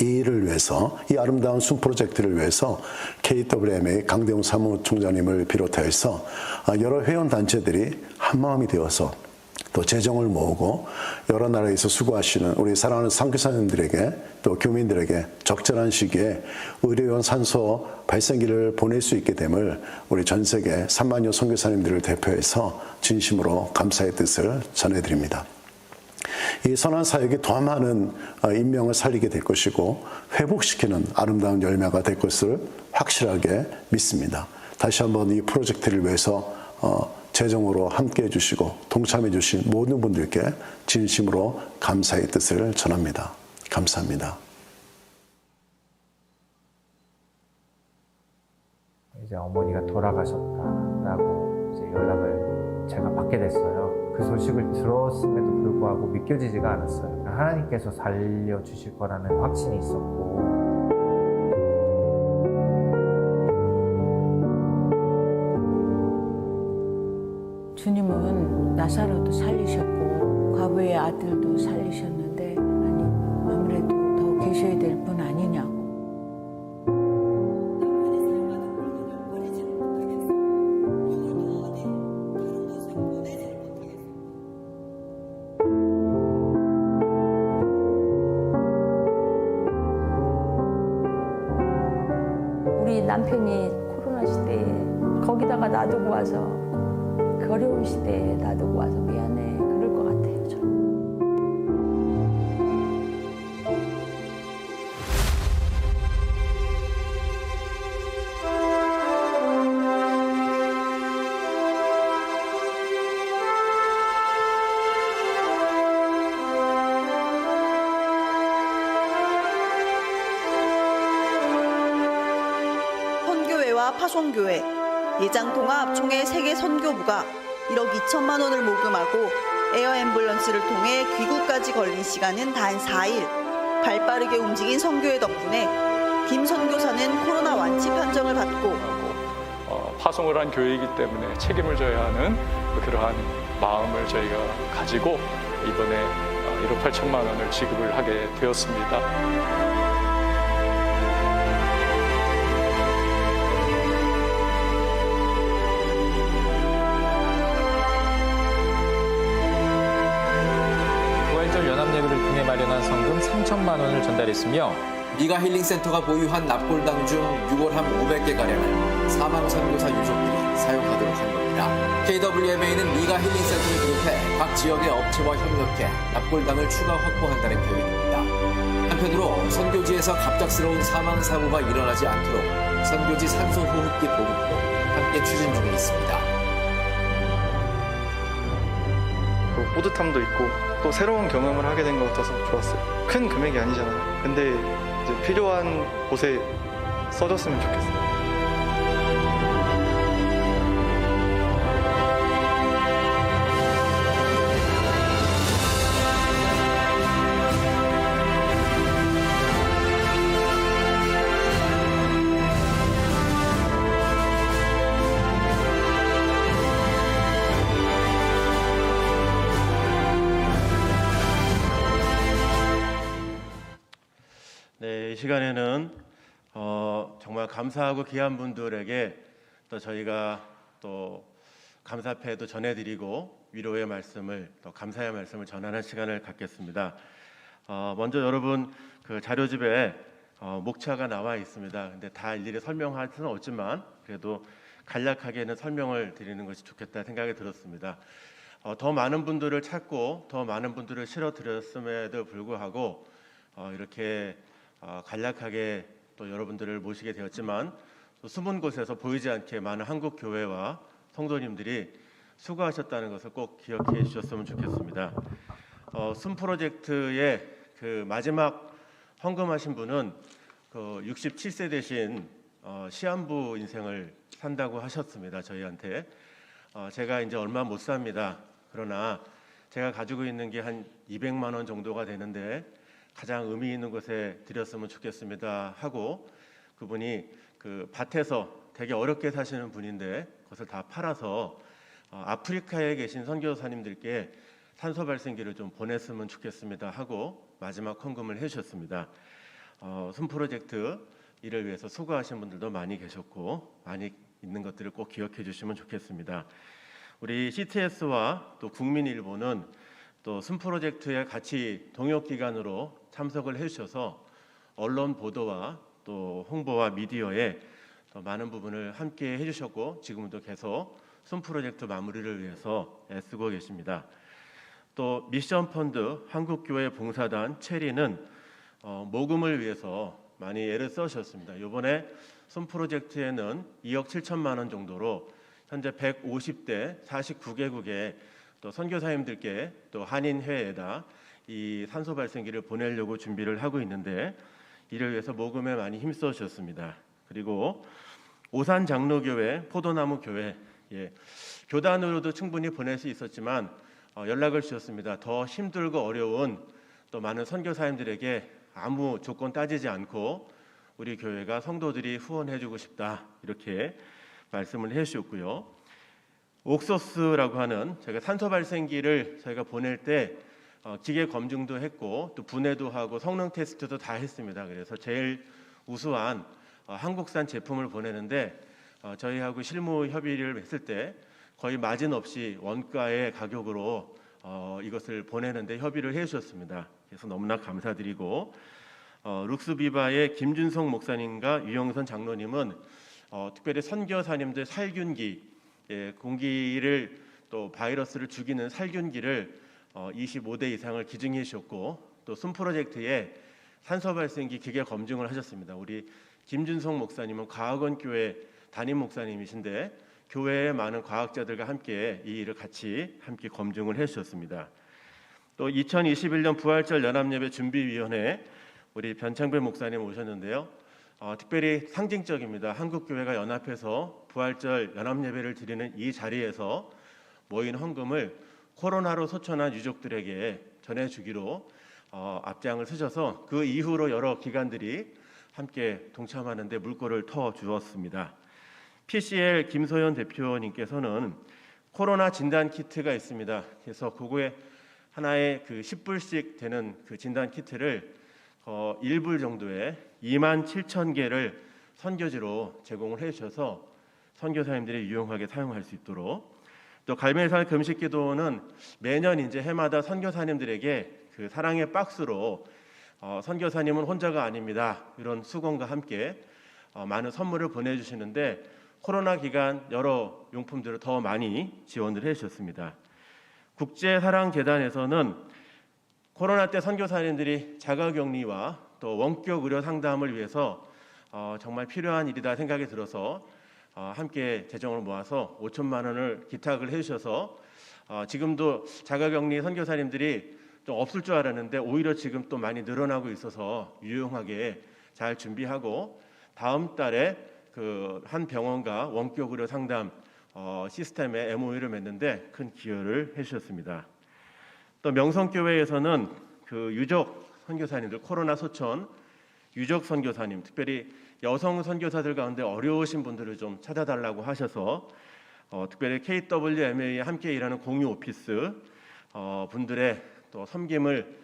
이 일을 위해서, 이 아름다운 숨 프로젝트를 위해서 KWMA 강대웅 사무총장님을 비롯해서 여러 회원단체들이 한마음이 되어서 또 재정을 모으고 여러 나라에서 수고하시는 우리 사랑하는 선교사님들에게 또 교민들에게 적절한 시기에 의료용 산소 발생기를 보낼 수 있게 됨을 우리 전 세계 3만여 선교사님들을 대표해서 진심으로 감사의 뜻을 전해드립니다. 이 선한 사역이 더 많은 인명을 살리게 될 것이고 회복시키는 아름다운 열매가 될 것을 확실하게 믿습니다. 다시 한번 이 프로젝트를 위해서 재정으로 함께해 주시고 동참해 주신 모든 분들께 진심으로 감사의 뜻을 전합니다. 감사합니다. 이제 어머니가 돌아가셨다라고 이제 연락을 제가 받게 됐어요. 그 소식을 들었음에도 불구하고 믿겨지지가 않았어요. 하나님께서 살려주실 거라는 확신이 있었고, 주님은 나사로도 살리셨고 과부의 아들도 살리셨는데 아무래도 더 계셔야 될 분 아니냐고. 우리 남편이 코로나 시대에 거기다가 놔두고 와서 그 어려운 시대에 놔두고 와서 미안해 그럴 것 같아요. 저는. 선교회와 파송교회, 예장통합 총회 세계 선교부가 1억 2천만 원을 모금하고 에어 앰뷸런스를 통해 귀국까지 걸린 시간은 단 4일. 발빠르게 움직인 선교회 덕분에 김 선교사는 코로나 완치 판정을 받고 파송을 한 교회이기 때문에 책임을 져야 하는 그러한 마음을 저희가 가지고 이번에 1억 8천만 원을 지급을 하게 되었습니다. 부활절 연합예배를 통해 마련한 성금 3천만 원을 전달했으며 미가 힐링센터가 보유한 납골당 중 6월함 500개가량을 사망 선교사 유족들이 사용하도록 한 겁니다. KWMA는 미가 힐링센터를 비롯해 각 지역의 업체와 협력해 납골당을 추가 확보한다는 계획입니다. 한편으로 선교지에서 갑작스러운 사망 사고가 일어나지 않도록 선교지 산소호흡기 보급도 함께 추진 중에 있습니다. 뿌듯함도 있고 또 새로운 경험을 하게 된 것 같아서 좋았어요. 큰 금액이 아니잖아요. 근데 이제 필요한 곳에 써줬으면 좋겠어요. 네, 이 시간에는 정말 감사하고 귀한 분들에게 또 저희가 또 감사패도 전해드리고 위로의 말씀을 또 감사의 말씀을 전하는 시간을 갖겠습니다. 먼저 여러분 그 자료집에 목차가 나와 있습니다. 근데 다 일일이 설명할 수는 없지만 그래도 간략하게는 설명을 드리는 것이 좋겠다 생각이 들었습니다. 더 많은 분들을 찾고 더 많은 분들을 실어드렸음에도 불구하고 이렇게 간략하게 또 여러분들을 모시게 되었지만 또 숨은 곳에서 보이지 않게 많은 한국 교회와 성도님들이 수고하셨다는 것을 꼭 기억해 주셨으면 좋겠습니다. 숨 프로젝트의 그 마지막 헌금하신 분은 그 67세 되신 시한부 인생을 산다고 하셨습니다. 저희한테 제가 이제 얼마 못 삽니다. 그러나 제가 가지고 있는 게 한 200만 원 정도가 되는데 가장 의미 있는 곳에 드렸으면 좋겠습니다 하고 그분이 그 밭에서 되게 어렵게 사시는 분인데 그것을 다 팔아서 아프리카에 계신 선교사님들께 산소 발생기를 좀 보냈으면 좋겠습니다 하고 마지막 헌금을 해주셨습니다. 숨 프로젝트 이를 위해서 수고하신 분들도 많이 계셨고 많이 있는 것들을 꼭 기억해 주시면 좋겠습니다. 우리 CTS와 또 국민일보는 또 숨 프로젝트에 같이 동역 기관으로 참석을 해주셔서 언론 보도와 또 홍보와 미디어에 더 많은 부분을 함께 해주셨고 지금도 계속 숨 프로젝트 마무리를 위해서 애쓰고 계십니다. 또 미션 펀드 한국교회 봉사단 체리는 모금을 위해서 많이 애를 써주셨습니다. 이번에 숨 프로젝트에는 2억 7천만 원 정도로 현재 150대 49개국에 또 선교사님들께 또 한인회에다 이 산소 발생기를 보내려고 준비를 하고 있는데 이를 위해서 모금에 많이 힘써 주셨습니다. 그리고 오산 장로교회, 포도나무 교회 교단으로도 충분히 보낼 수 있었지만 연락을 주셨습니다. 더 힘들고 어려운 또 많은 선교사님들에게 아무 조건 따지지 않고 우리 교회가 성도들이 후원해주고 싶다 이렇게 말씀을 해주셨고요. 옥소스라고 하는 저희가 산소 발생기를 저희가 보낼 때 기계 검증도 했고 또 분해도 하고 성능 테스트도 다 했습니다. 그래서 제일 우수한 한국산 제품을 보내는데 저희하고 실무 협의를 했을 때 거의 마진 없이 원가의 가격으로 이것을 보내는데 협의를 해주셨습니다. 그래서 너무나 감사드리고 룩스비바의 김준성 목사님과 유영선 장로님은 특별히 선교사님들 살균기, 공기를 또 바이러스를 죽이는 살균기를 25대 이상을 기증해 주셨고, 또 숨 프로젝트에 산소 발생기 기계 검증을 하셨습니다. 우리 김준성 목사님은 과학원교회 담임 목사님이신데 교회의 많은 과학자들과 함께 이 일을 같이 함께 검증을 해주셨습니다. 또 2021년 부활절 연합예배 준비위원회 우리 변창배 목사님 오셨는데요. 특별히 상징적입니다. 한국교회가 연합해서 부활절 연합예배를 드리는 이 자리에서 모인 헌금을 코로나로 소천한 유족들에게 전해주기로 앞장을 서셔서 그 이후로 여러 기관들이 함께 동참하는 데 물꼬를 터주었습니다. PCL 김소연 대표님께서는 코로나 진단 키트가 있습니다. 그래서 그거에 하나에 그 10불씩 되는 그 진단 키트를 1불 정도에 27,000개를 선교지로 제공을 해주셔서 선교사님들이 유용하게 사용할 수 있도록, 또 갈매살 금식기도는 매년 이제 해마다 선교사님들에게 그 사랑의 박스로 선교사님은 혼자가 아닙니다, 이런 수건과 함께 많은 선물을 보내주시는데 코로나 기간 여러 용품들을 더 많이 지원을 해주셨습니다. 국제사랑재단에서는 코로나 때 선교사님들이 자가격리와 또 원격 의료 상담을 위해서 정말 필요한 일이다 생각이 들어서 함께 재정을 모아서 5천만 원을 기탁을 해주셔서 지금도 자가격리 선교사님들이 좀 없을 줄 알았는데 오히려 지금 또 많이 늘어나고 있어서 유용하게 잘 준비하고 다음 달에 그 한 병원과 원격 의료 상담 시스템에 MOU를 맺는데 큰 기여를 해주셨습니다. 또 명성교회에서는 그 유족 선교사님들, 코로나 소천 유족 선교사님, 특별히 여성 선교사들 가운데 어려우신 분들을 좀 찾아달라고 하셔서 특별히 KWMA에 함께 일하는 공유 오피스 분들의 또 섬김을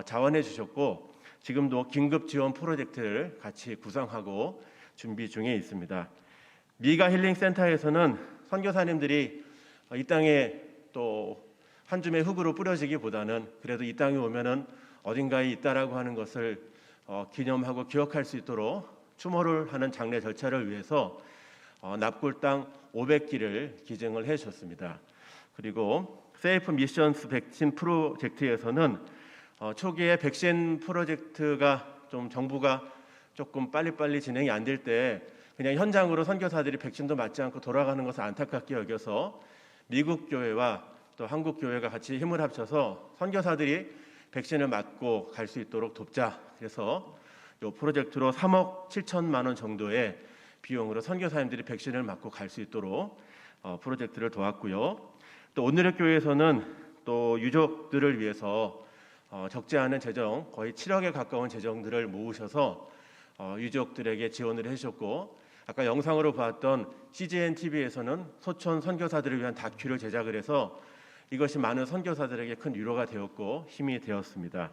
자원해 주셨고, 지금도 긴급 지원 프로젝트를 같이 구상하고 준비 중에 있습니다. 미가 힐링 센터에서는 선교사님들이 이 땅에 또 한 줌의 흙으로 뿌려지기보다는 그래도 이 땅에 오면은 어딘가에 있다라고 하는 것을 기념하고 기억할 수 있도록 추모를 하는 장례 절차를 위해서 납골당 500기를 기증을 해주셨습니다. 그리고 세이프 미션스 백신 프로젝트에서는 초기에 백신 프로젝트가 좀 정부가 조금 빨리빨리 진행이 안 될 때 그냥 현장으로 선교사들이 백신도 맞지 않고 돌아가는 것을 안타깝게 여겨서 미국 교회와 또 한국 교회가 같이 힘을 합쳐서 선교사들이 백신을 맞고 갈 수 있도록 돕자. 그래서 이 프로젝트로 3억 7천만 원 정도의 비용으로 선교사님들이 백신을 맞고 갈 수 있도록 프로젝트를 도왔고요. 또 오늘의 교회에서는 또 유족들을 위해서 적지 않은 재정, 거의 7억에 가까운 재정들을 모으셔서 유족들에게 지원을 해주셨고, 아까 영상으로 봤던 CGN TV에서는 소천 선교사들을 위한 다큐를 제작을 해서 이것이 많은 선교사들에게 큰 위로가 되었고 힘이 되었습니다.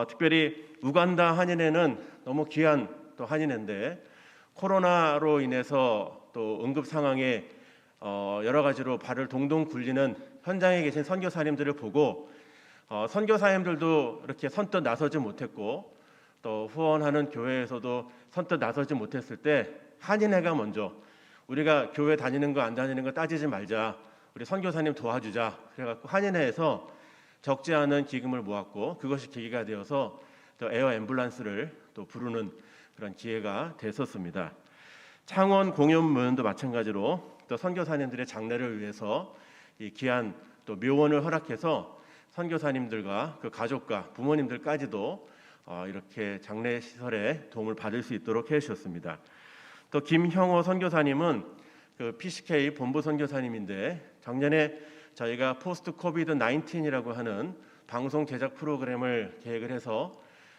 특별히 우간다 한인회는 너무 귀한 또 한인회인데 코로나로 인해서 또 응급 상황에 여러 가지로 발을 동동 굴리는 현장에 계신 선교사님들을 보고 선교사님들도 이렇게 선뜻 나서지 못했고 또 후원하는 교회에서도 선뜻 나서지 못했을 때 한인회가 먼저 우리가 교회 다니는 거 안 다니는 거 따지지 말자, 우리 선교사님 도와주자, 그래갖고 한인회에서 적지 않은 기금을 모았고 그것이 계기가 되어서 또 에어 앰뷸런스를 또 부르는 그런 기회가 됐었습니다. 창원 공연문도 마찬가지로 또 선교사님들의 장례를 위해서 이 귀한 또 묘원을 허락해서 선교사님들과 그 가족과 부모님들까지도 이렇게 장례 시설에 도움을 받을 수 있도록 해주셨습니다. 또 김형호 선교사님은 그 PCK 본부 선교사님인데 작년에 저희가 포스트 코비드 19이라고 하는 방송 제작 프로그램을 계획을 해서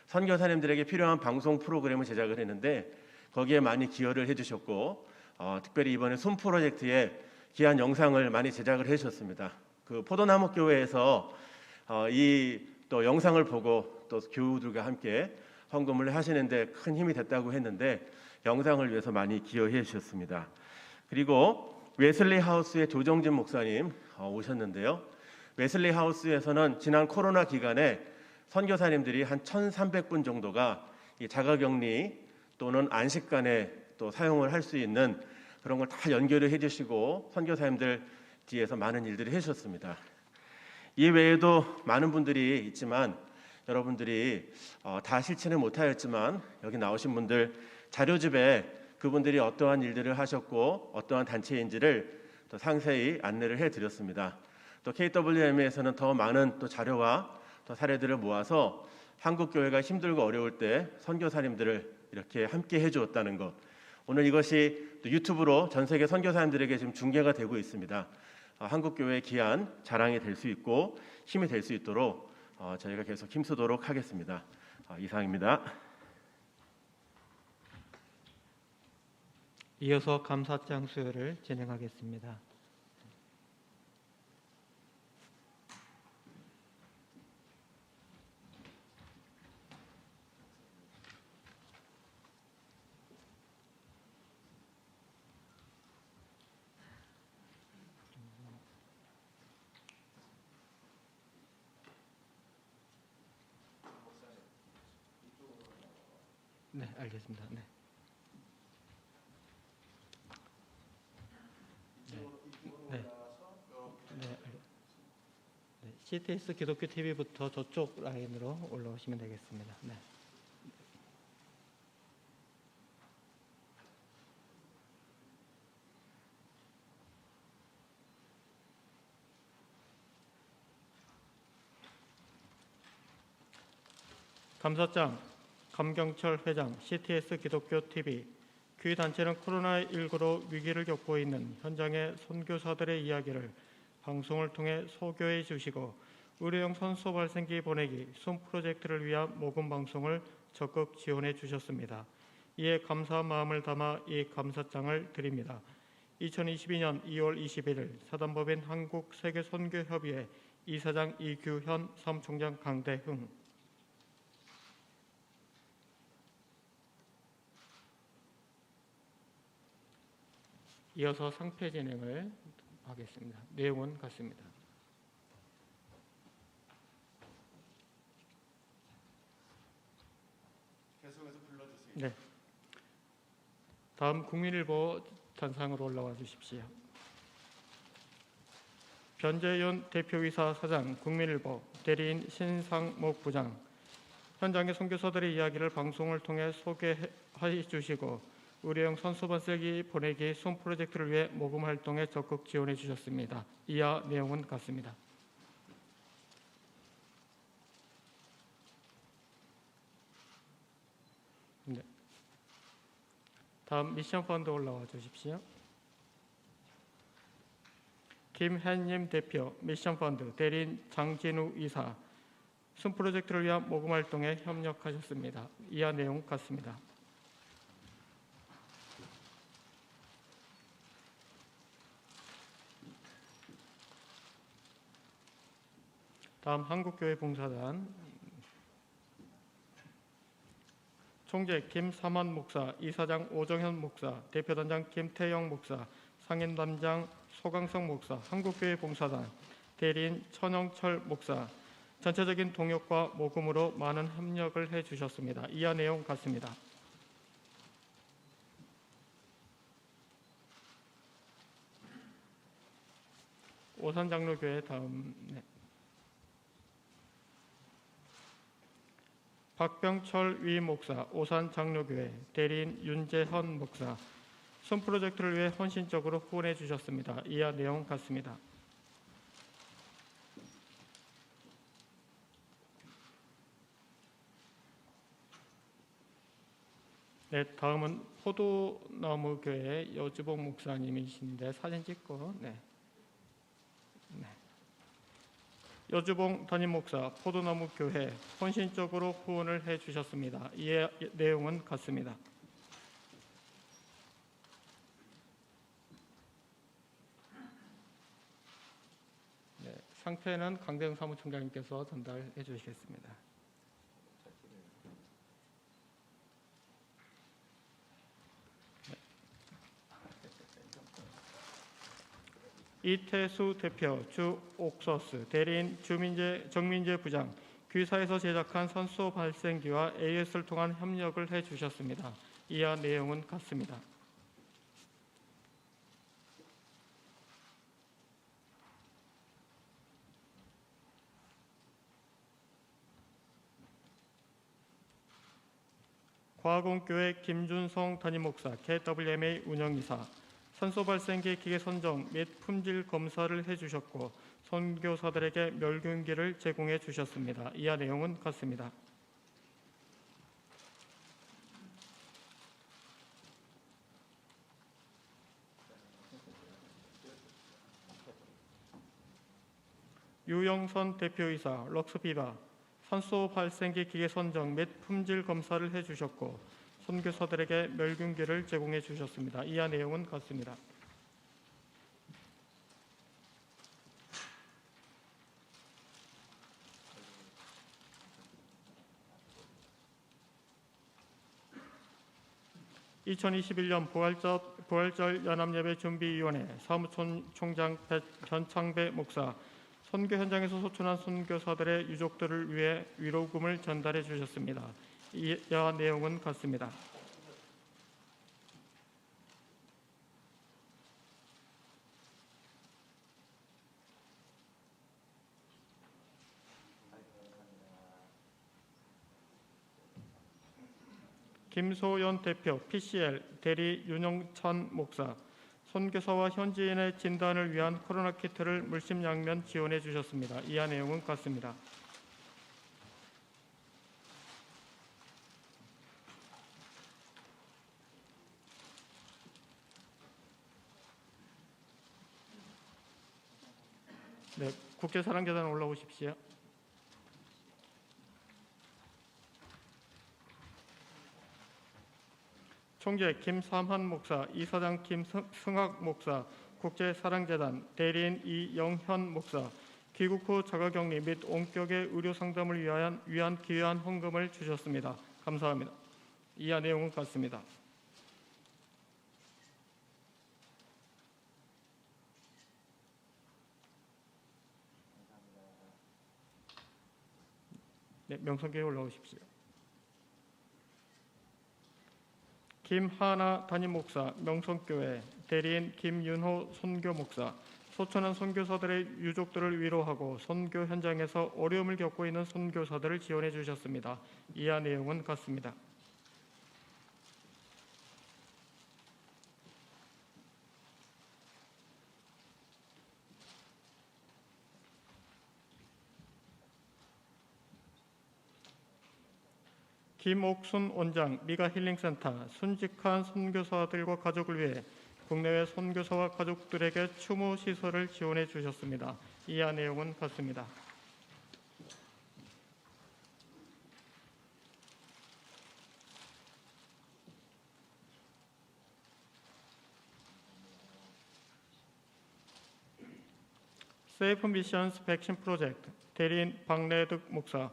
선교사님들에게 필요한 방송 프로그램을 제작을 했는데 거기에 많이 기여를 해주셨고 특별히 이번에 숨 프로젝트에 귀한 영상을 많이 제작을 해주셨습니다. 그 포도나무 교회에서 이 또 영상을 보고 또 교우들과 함께 헌금을 하시는데 큰 힘이 됐다고 했는데 영상을 위해서 많이 기여해 주셨습니다. 그리고 웨슬리 하우스의 조정진 목사님 오셨는데요. 웨슬리 하우스에서는 지난 코로나 기간에 선교사님들이 한 1,300분 정도가 이 자가격리 또는 안식간에 또 사용을 할 수 있는 그런 걸 다 연결을 해주시고 선교사님들 뒤에서 많은 일들을 해주셨습니다. 이 외에도 많은 분들이 있지만 여러분들이 다 실천을 못하였지만 여기 나오신 분들 자료집에 그분들이 어떠한 일들을 하셨고 어떠한 단체인지를 더 상세히 안내를 해드렸습니다. 또 KWM에서는 더 많은 또 자료와 또 사례들을 모아서 한국 교회가 힘들고 어려울 때 선교사님들을 이렇게 함께 해주었다는 것. 오늘 이것이 또 유튜브로 전 세계 선교사님들에게 지금 중계가 되고 있습니다. 한국 교회의 귀한 자랑이 될 수 있고 힘이 될 수 있도록 저희가 계속 힘쓰도록 하겠습니다. 이상입니다. 이어서 감사장 수여를 진행하겠습니다. 네, 알겠습니다. 네. CTS 기독교 TV부터 저쪽 라인으로 올라오시면 되겠습니다. 네. 감사장 감경철 회장, CTS 기독교 TV. 교회단체는 코로나19로 위기를 겪고 있는 현장의 선교사들의 이야기를 방송을 통해 소개해 주시고 의료용酸소 발생기 보내기 숨 프로젝트를 위한 모금 방송을 적극 지원해 주셨습니다. 이에 감사한 마음을 담아 이 감사장을 드립니다. 2022년 2월 21일 사단법인 한국세계선교협의회 이사장 이규현, 사무총장 강대흥. 이어서 상패 진행을 하겠습니다. 내용은 같습니다. 계속해서 불러주세요. 네. 다음 국민일보 단상으로 올라와 주십시오. 변재윤 대표이사 사장, 국민일보 대리인 신상목 부장. 현장의 선교사들의 이야기를 방송을 통해 소개해 주시고 의료용酸소 발생기 보내기 숨 프로젝트를 위해 모금 활동에 적극 지원해 주셨습니다. 이하 내용은 같습니다. 네. 다음 미션 펀드 올라와 주십시오. 김현님 대표, 미션 펀드 대리인 장진우 이사. 숨 프로젝트를 위한 모금 활동에 협력하셨습니다. 이하 내용 같습니다. 다음 한국교회 봉사단 총재 김삼환 목사, 이사장 오정현 목사, 대표단장 김태영 목사, 상임단장 소강성 목사, 한국교회 봉사단 대리인 천영철 목사. 전체적인 동역과 모금으로 많은 협력을 해주셨습니다. 이하 내용 같습니다. 오산장로교회 다음. 네. 박병철 위 목사, 오산장로교회 대리인 윤재헌 목사. 숨 프로젝트를 위해 헌신적으로 후원해 주셨습니다. 이하 내용 같습니다. 네, 다음은 포도나무 교회 여주봉 목사님이신데 사진 찍고. 네. 네. 여주봉 담임 목사, 포도나무 교회 헌신적으로 후원을 해 주셨습니다. 이에 내용은 같습니다. 네, 상패는 강대흥 사무총장님께서 전달해 주시겠습니다. 이태수 대표, 주 옥서스 대리인 정민재 부장, 귀사에서 제작한 산소 발생기와 AS를 통한 협력을 해주셨습니다. 이하 내용은 같습니다. 과학원교회 김준성 담임목사, KWMA 운영이사, 산소 발생기 기계 선정 및 품질 검사를 해주셨고 선교사들에게 멸균기를 제공해 주셨습니다. 이하 내용은 같습니다. 유영선 대표이사, 럭스비바, 산소 발생기 기계 선정 및 품질 검사를 해주셨고 선교사들에게 멸균기를 제공해 주셨습니다. 이하 내용은 같습니다. (2021년) 부활절 연합예배 준비위원회 사무총장 전창배 목사, 선교 현장에서 소천한 선교사들의 유족들을 위해 위로금을 전달해 주셨습니다. 이하 내용은 같습니다. 김소연 대표, PCL 대리 윤영찬 목사, 선교사와 현지인의 진단을 위한 코로나 키트를 물심양면 지원해 주셨습니다. 이하 내용은 같습니다. 네, 국제사랑재단 올라오십시오. 총재 김삼한 목사, 이사장 김승학 목사, 국제사랑재단 대리인 이영현 목사, 귀국 후 자가격리 및 원격의 의료 상담을 위한 귀한 헌금을 주셨습니다. 감사합니다. 이하 내용은 같습니다. 네, 명성교회 올라오십시오. 김하나 담임 목사, 명성교회 대리인 김윤호 선교 목사, 소천한 선교사들의 유족들을 위로하고 선교 현장에서 어려움을 겪고 있는 선교사들을 지원해 주셨습니다. 이하 내용은 같습니다. 김옥순 원장, 미가 힐링센터, 순직한 선교사들과 가족을 위해 국내외 선교사와 가족들에게 추모 시설을 지원해 주셨습니다. 이하 내용은 같습니다. 세이프 미션스 백신 프로젝트 대리인 박래득 목사,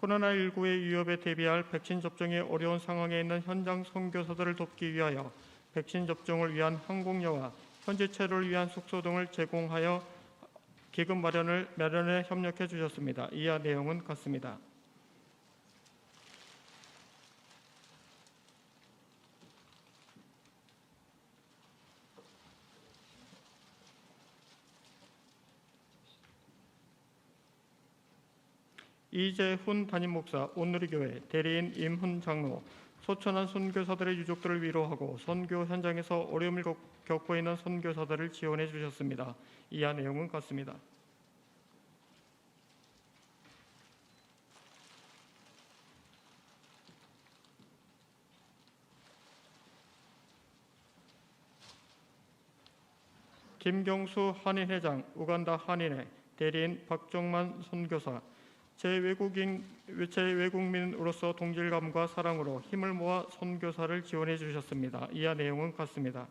코로나19의 위협에 대비할 백신 접종이 어려운 상황에 있는 현장 선교사들을 돕기 위하여 백신 접종을 위한 항공료와 현지 체류를 위한 숙소 등을 제공하여 기금 마련에 협력해 주셨습니다. 이하 내용은 같습니다. 이재훈 담임 목사, 온누리교회 대리인 임훈 장로, 소천한 선교사들의 유족들을 위로하고 선교 현장에서 어려움을 겪고 있는 선교사들을 지원해 주셨습니다. 이하 내용은 같습니다. 김경수 한인회장, 우간다 한인회 대리인 박정만 선교사, 제외국민으로서 동질감과 사랑으로 힘을 모아 선교사를 지원해 주셨습니다. 이하 내용은 같습니다.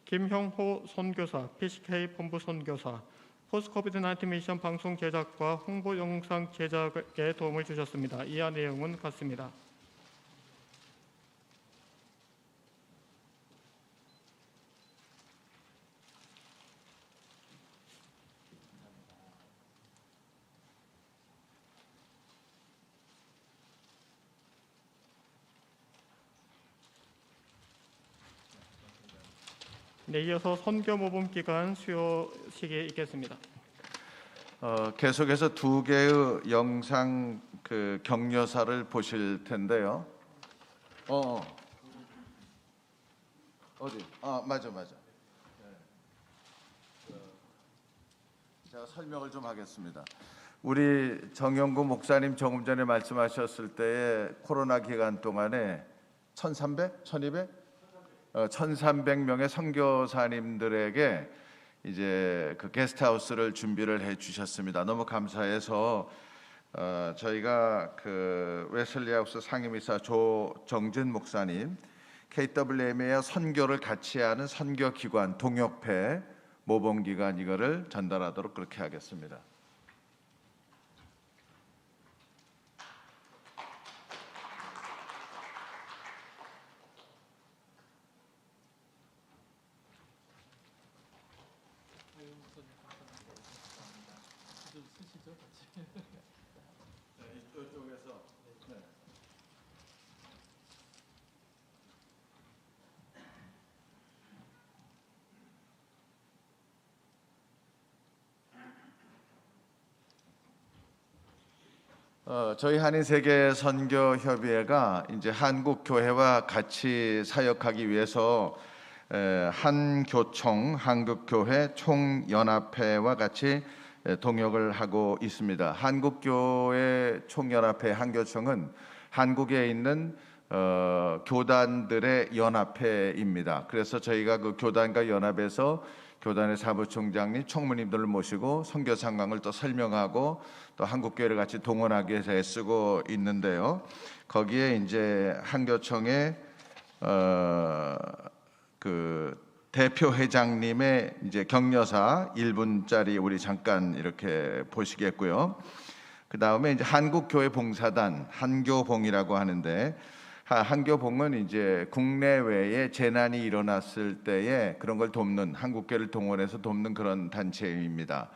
김형호 선교사, PCK 본부 선교사, 포스트 코비드-19 미션 방송 제작과 홍보 영상 제작에 도움을 주셨습니다. 이하 내용은 같습니다. 네, 이어서 선교 모범 기간 수요식이 있겠습니다. 계속해서 두 개의 영상 격려사를 보실 텐데요. 어디? 맞아. 제가 설명을 좀 하겠습니다. 우리 정영구 목사님 조금 전에 말씀하셨을 때에 코로나 기간 동안에 1,300, 1,200, 1,300명의 선교사님들에게 이제 그 게스트하우스를 준비를 해주셨습니다. 너무 감사해서 저희가 그 웨슬리하우스 상임이사 조정진 목사님, KWMA와 선교를 같이 하는 선교기관 동역회 모범기관 이거를 전달하도록 그렇게 하겠습니다. 저희 한인세계 선교협의회가 이제 한국 교회와 같이 사역하기 위해서 한교총, 한국교회 총연합회와 같이 동역을 하고 있습니다. 한국교회 총연합회 한교총은 한국에 있는 교단들의 연합회입니다. 그래서 저희가 그 교단과 연합에서 교단의 사무총장님, 총무님들을 모시고 선교 상황을 또 설명하고 또 한국교회를 같이 동원하기 위해서 애쓰고 있는데요. 거기에 이제 한교총의 그 대표 회장님의 이제 격려사 1분짜리 우리 잠깐 이렇게 보시겠고요. 그 다음에 이제 한국교회 봉사단 한교봉이라고 하는데. 한교봉은 이제 국내외에 재난이 일어났을 때에 그런 걸 돕는, 한국교회를 동원해서 돕는 그런 단체입니다.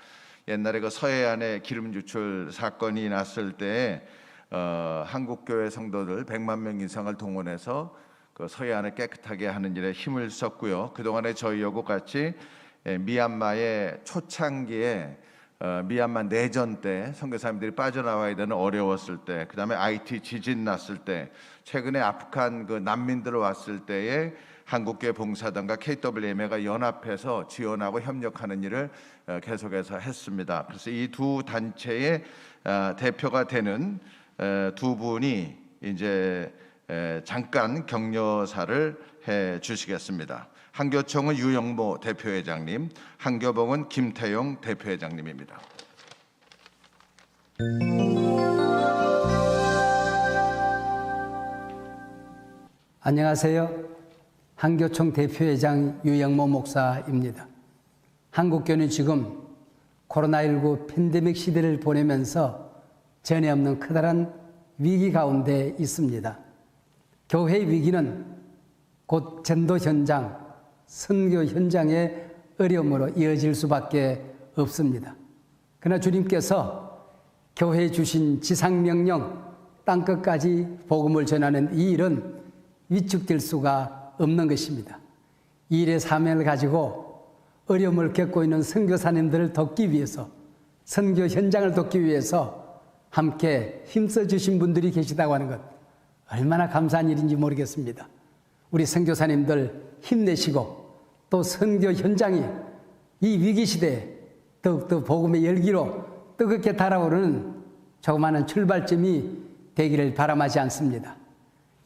옛날에 그 서해안에 기름 유출 사건이 났을 때 한국교회 성도들 100만 명 이상을 동원해서 그 서해안을 깨끗하게 하는 일에 힘을 썼고요. 그동안에 저희하고 같이 미얀마의 초창기에 미얀마 내전 때 선교사님들이 빠져나와야 되는 어려웠을 때, 그 다음에 IT 지진 났을 때, 최근에 아프간 그 난민들 왔을 때에 한국교회 봉사단과 KWMA가 연합해서 지원하고 협력하는 일을 계속해서 했습니다. 그래서 이 두 단체의 대표가 되는 두 분이 이제 잠깐 격려사를 해 주시겠습니다. 한교총은 유영모 대표회장님, 한교봉은 김태용 대표회장님입니다. 안녕하세요. 한교총 대표회장 유영모 목사입니다. 한국교회는 지금 코로나19 팬데믹 시대를 보내면서 전에 없는 커다란 위기 가운데 있습니다. 교회의 위기는 곧 전도 현장, 선교 현장의 어려움으로 이어질 수밖에 없습니다. 그러나 주님께서 교회에 주신 지상명령, 땅끝까지 복음을 전하는 이 일은 위축될 수가 없는 것입니다. 이 일의 사명을 가지고 어려움을 겪고 있는 선교사님들을 돕기 위해서, 선교 현장을 돕기 위해서 함께 힘써 주신 분들이 계시다고 하는 것, 얼마나 감사한 일인지 모르겠습니다. 우리 선교사님들 힘내시고 또 선교 현장이 이 위기시대에 더욱더 복음의 열기로 뜨겁게 달아오르는 조그마한 출발점이 되기를 바람하지 않습니다.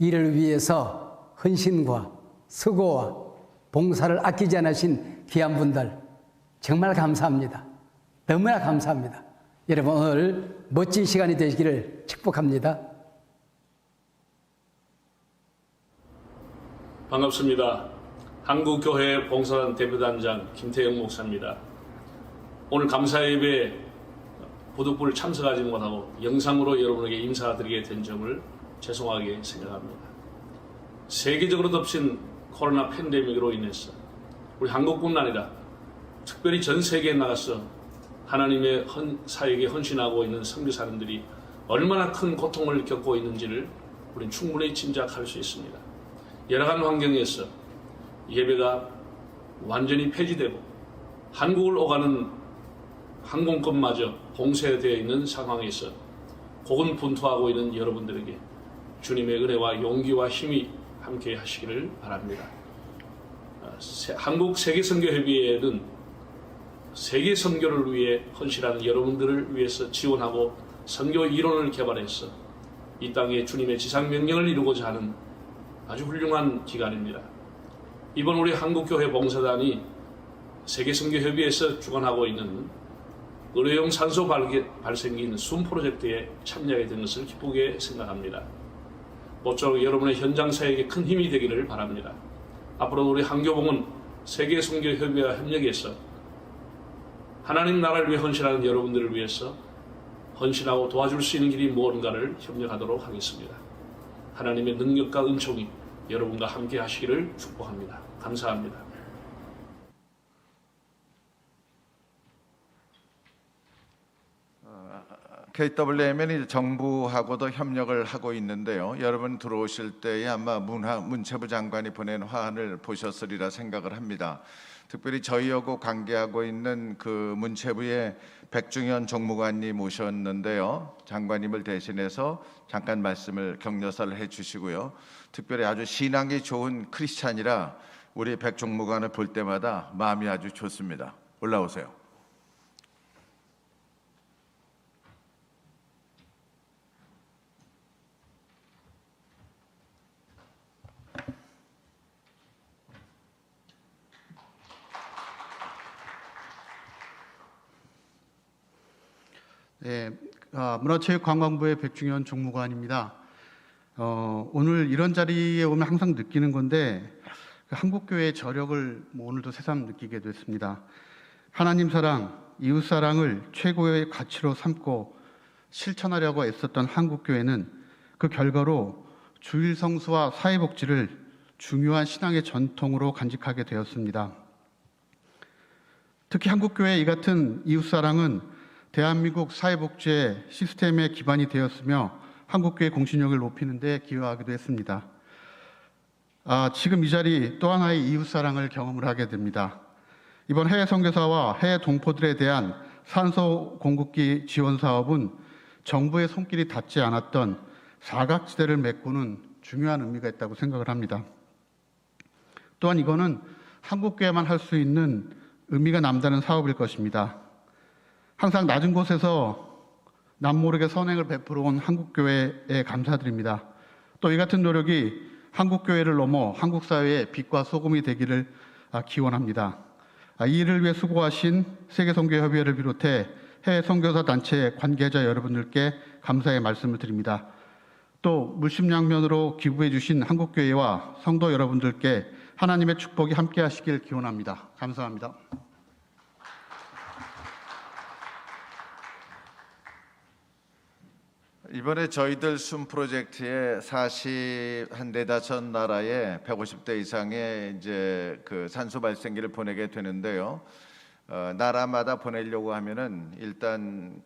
이를 위해서 헌신과 수고와 봉사를 아끼지 않으신 귀한 분들 정말 감사합니다. 너무나 감사합니다. 여러분 오늘 멋진 시간이 되시기를 축복합니다. 반갑습니다. 한국교회 봉사단 대표단장 김태영 목사입니다. 오늘 감사예배 보도부를 참석하지 못하고 영상으로 여러분에게 인사드리게 된 점을 죄송하게 생각합니다. 세계적으로 덮친 코로나 팬데믹으로 인해서 우리 한국뿐 아니라 특별히 전 세계에 나가서 하나님의 사역에 헌신하고 있는 선교사님들이 얼마나 큰 고통을 겪고 있는지를 우리는 충분히 짐작할 수 있습니다. 열악한 환경에서 예배가 완전히 폐지되고 한국을 오가는 항공권마저 봉쇄되어 있는 상황에서 고군분투하고 있는 여러분들에게 주님의 은혜와 용기와 힘이 함께 하시기를 바랍니다. 한국세계선교협의회는 세계 선교를 위해 헌신하는 여러분들을 위해서 지원하고 선교 이론을 개발해서 이 땅에 주님의 지상명령을 이루고자 하는 아주 훌륭한 기관입니다. 이번 우리 한국교회 봉사단이 세계선교협의회에서 주관하고 있는 의료용 산소 발생기인 숨 프로젝트에 참여하게 된 것을 기쁘게 생각합니다. 모쪼록 여러분의 현장 사역에 큰 힘이 되기를 바랍니다. 앞으로 우리 한교봉은 세계선교협의회와 협력해서 하나님 나라를 위해 헌신하는 여러분들을 위해서 헌신하고 도와줄 수 있는 길이 무언가를 협력하도록 하겠습니다. 하나님의 능력과 은총이 여러분과 함께 하시기를 축복합니다. 감사합니다. KWM은 정부하고도 협력을 하고 있는데요. 여러분 들어오실 때에 아마 문체부 장관이 보낸 화환을 보셨으리라 생각을 합니다. 특별히 저희하고 관계하고 있는 그 문체부의 백중현 정무관님 오셨는데요. 장관님을 대신해서 잠깐 말씀을 격려사를 해주시고요. 특별히 아주 신앙이 좋은 크리스찬이라 우리 백 정무관을 볼 때마다 마음이 아주 좋습니다. 올라오세요. 네, 문화체육관광부의 백중현 종무관입니다. 오늘 이런 자리에 오면 항상 느끼는 건데 한국교회의 저력을 오늘도 새삼 느끼게 됐습니다. 하나님 사랑, 이웃 사랑을 최고의 가치로 삼고 실천하려고 애썼던 한국교회는 그 결과로 주일 성수와 사회복지를 중요한 신앙의 전통으로 간직하게 되었습니다. 특히 한국교회의 이 같은 이웃 사랑은 대한민국 사회복지의 시스템의 기반이 되었으며 한국교회의 공신력을 높이는 데 기여하기도 했습니다. 지금 이 자리 또 하나의 이웃사랑을 경험을 하게 됩니다. 이번 해외 선교사와 해외 동포들에 대한 산소 공급기 지원 사업은 정부의 손길이 닿지 않았던 사각지대를 메꾸는 중요한 의미가 있다고 생각을 합니다. 또한 이거는 한국교회만 할 수 있는 의미가 남다른 사업일 것입니다. 항상 낮은 곳에서 남모르게 선행을 베풀어 온 한국교회에 감사드립니다. 또 이 같은 노력이 한국교회를 넘어 한국사회의 빛과 소금이 되기를 기원합니다. 이 일을 위해 수고하신 세계선교협의회를 비롯해 해외 선교사 단체 관계자 여러분들께 감사의 말씀을 드립니다. 또 물심양면으로 기부해 주신 한국교회와 성도 여러분들께 하나님의 축복이 함께 하시길 기원합니다. 감사합니다. 이번에 저희들 숨 프로젝트에 4,5 나라에 150대 이상의 이제 그 산소 발생기를 보내게 되는데요. 나라마다 보내려고 하면은 일단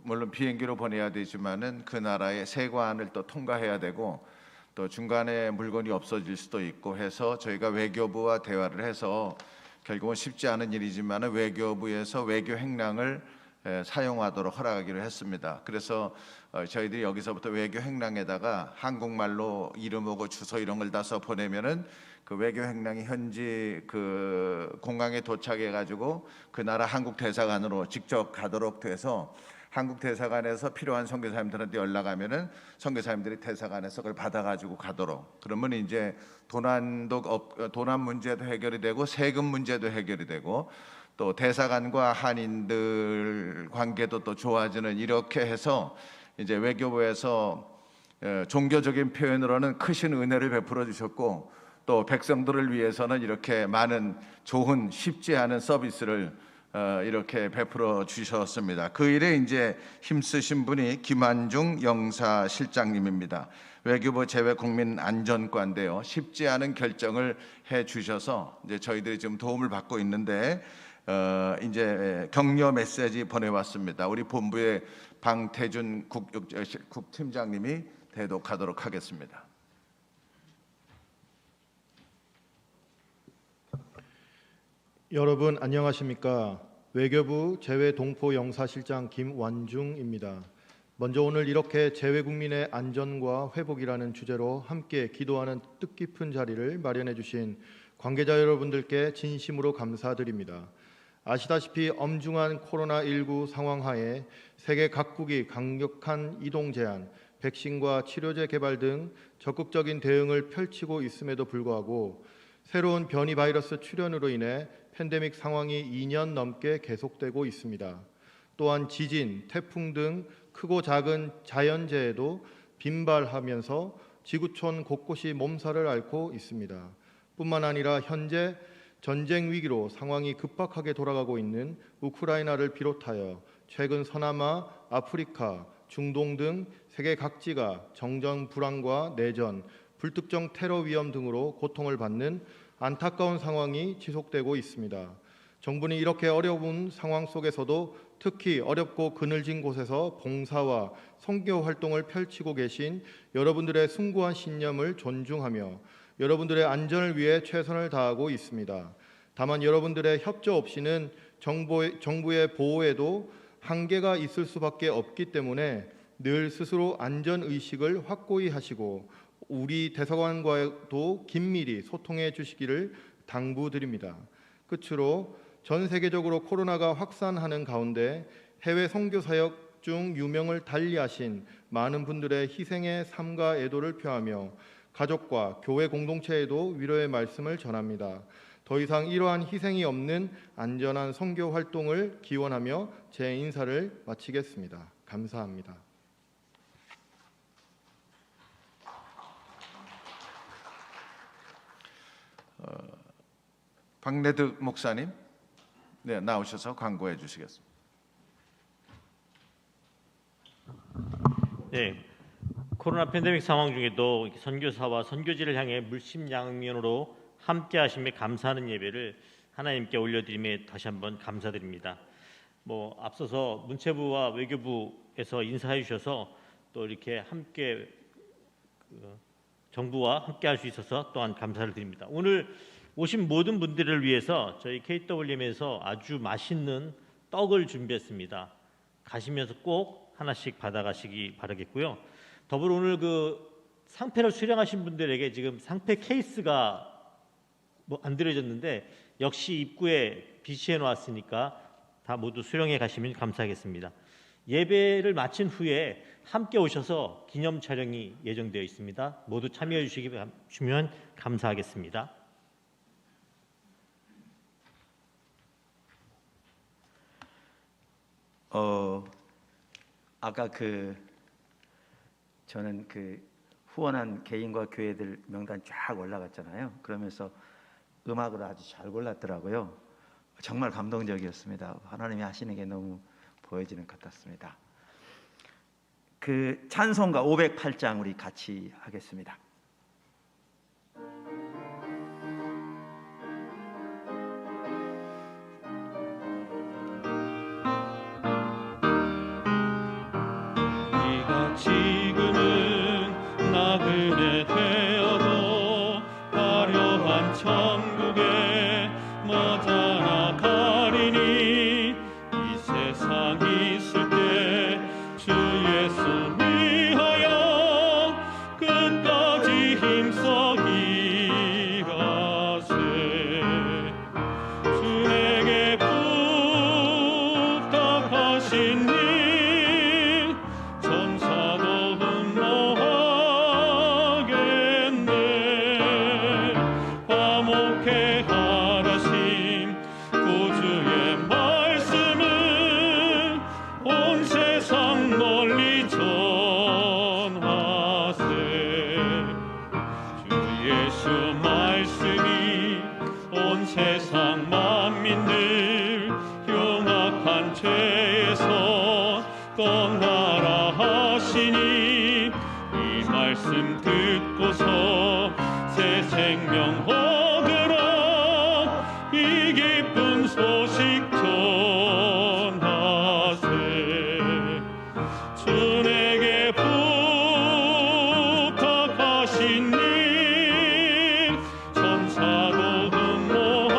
물론 비행기로 보내야 되지만은 그 나라의 세관을 또 통과해야 되고 또 중간에 물건이 없어질 수도 있고 해서 저희가 외교부와 대화를 해서 결국은 쉽지 않은 일이지만은 외교부에서 외교 행랑을 사용하도록 허락하기로 했습니다. 그래서 저희들이 여기서부터 외교 행랑에다가 한국말로 이름하고 주소 이런 걸 다 써 보내면은 그 외교 행랑이 현지 그 공항에 도착해 가지고 그 나라 한국 대사관으로 직접 가도록 돼서 한국 대사관에서 필요한 선교사님들한테 연락하면은 선교사님들이 대사관에서 그걸 받아가지고 가도록. 그러면 이제 도난 문제도 해결이 되고 세금 문제도 해결이 되고 또 대사관과 한인들 관계도 또 좋아지는 이렇게 해서 이제 외교부에서 종교적인 표현으로는 크신 은혜를 베풀어 주셨고 또 백성들을 위해서는 이렇게 많은 좋은 쉽지 않은 서비스를 이렇게 베풀어 주셨습니다. 그 일에 이제 힘쓰신 분이 김한중 영사실장님입니다. 외교부 재외국민안전과인데요. 쉽지 않은 결정을 해 주셔서 이제 저희들이 지금 도움을 받고 있는데 이제 격려 메시지 보내왔습니다. 우리 본부의 방태준 국팀장님이 대독하도록 하겠습니다. 여러분 안녕하십니까? 외교부 재외동포영사실장 김완중입니다. 먼저 오늘 이렇게 재외국민의 안전과 회복이라는 주제로 함께 기도하는 뜻깊은 자리를 마련해 주신 관계자 여러분들께 진심으로 감사드립니다. 아시다시피 엄중한 코로나19 상황 하에 세계 각국이 강력한 이동 제한, 백신과 치료제 개발 등 적극적인 대응을 펼치고 있음에도 불구하고 새로운 변이 바이러스 출현으로 인해 팬데믹 상황이 2년 넘게 계속되고 있습니다. 또한 지진, 태풍 등 크고 작은 자연재해도 빈발하면서 지구촌 곳곳이 몸살을 앓고 있습니다. 뿐만 아니라 현재 전쟁 위기로 상황이 급박하게 돌아가고 있는 우크라이나를 비롯하여 최근 서남아, 아프리카, 중동 등 세계 각지가 정전 불안과 내전, 불특정 테러 위험 등으로 고통을 받는 안타까운 상황이 지속되고 있습니다. 정부는 이렇게 어려운 상황 속에서도 특히 어렵고 그늘진 곳에서 봉사와 선교 활동을 펼치고 계신 여러분들의 숭고한 신념을 존중하며 여러분들의 안전을 위해 최선을 다하고 있습니다. 다만 여러분들의 협조 없이는 정부의 보호에도 한계가 있을 수밖에 없기 때문에 늘 스스로 안전의식을 확고히 하시고 우리 대사관과도 긴밀히 소통해 주시기를 당부드립니다. 끝으로 전 세계적으로 코로나가 확산하는 가운데 해외 선교 사역 중 유명을 달리하신 많은 분들의 희생에 삼가 애도를 표하며 가족과 교회 공동체에도 위로의 말씀을 전합니다. 더 이상 이러한 희생이 없는 안전한 선교 활동을 기원하며 제 인사를 마치겠습니다. 감사합니다. 박래득 목사님, 네, 나오셔서 광고해 주시겠습니다. 네, 코로나 팬데믹 상황 중에도 선교사와 선교지를 향해 물심양면으로 함께하심에 감사하는 예배를 하나님께 올려드림에 다시 한번 감사드립니다. 앞서서 문체부와 외교부에서 인사해 주셔서 또 이렇게 함께 정부와 함께할 수 있어서 또한 감사를 드립니다. 오늘 오신 모든 분들을 위해서 저희 KWM에서 아주 맛있는 떡을 준비했습니다. 가시면서 꼭 하나씩 받아가시기 바라겠고요. 더불어 오늘 상패를 수령하신 분들에게 지금 상패 케이스가 안 들어졌는데 역시 입구에 비치해 놓았으니까 다 모두 수령해 가시면 감사하겠습니다. 예배를 마친 후에 함께 오셔서 기념 촬영이 예정되어 있습니다. 모두 참여해 주시면 감사하겠습니다. 아까 저는 후원한 개인과 교회들 명단 쫙 올라갔잖아요. 그러면서 음악을 아주 잘 골랐더라고요. 정말 감동적이었습니다. 하나님이 하시는 게 너무 보여지는 것 같았습니다. 찬송가 508장 우리 같이 하겠습니다. 지금은 나그네 되어도 화려한 천국에 머자나 가리니 이 세상 있을 때 주 예수 위하여 끝까지 힘써 일하세. 주에게 부탁하신 일 천사도 분노하겠네. 화목해 하라신 구주의 말씀을 온 세상 널리 전하세. 주 예수 말씀이 온 세상 만민들 흉악한 죄에서 떠나라 하시니 이 말씀 듣고서 새 생명 얻으라 이 기쁜 소식 전하세. 주에게 부탁하신 일 천사도 분노하겠네.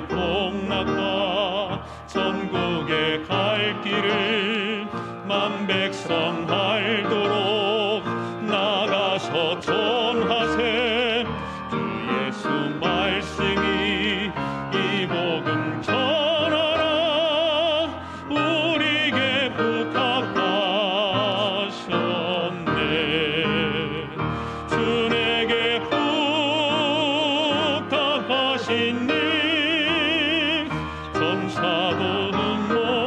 폭락과 전국에 갈 길을 만백성 알도록 나가서 전하세. 주 예수 말씀이 이 복음 전하라 우리에게 부탁하셨네. 주에게 부탁하신 님 전사도 음모하겠네.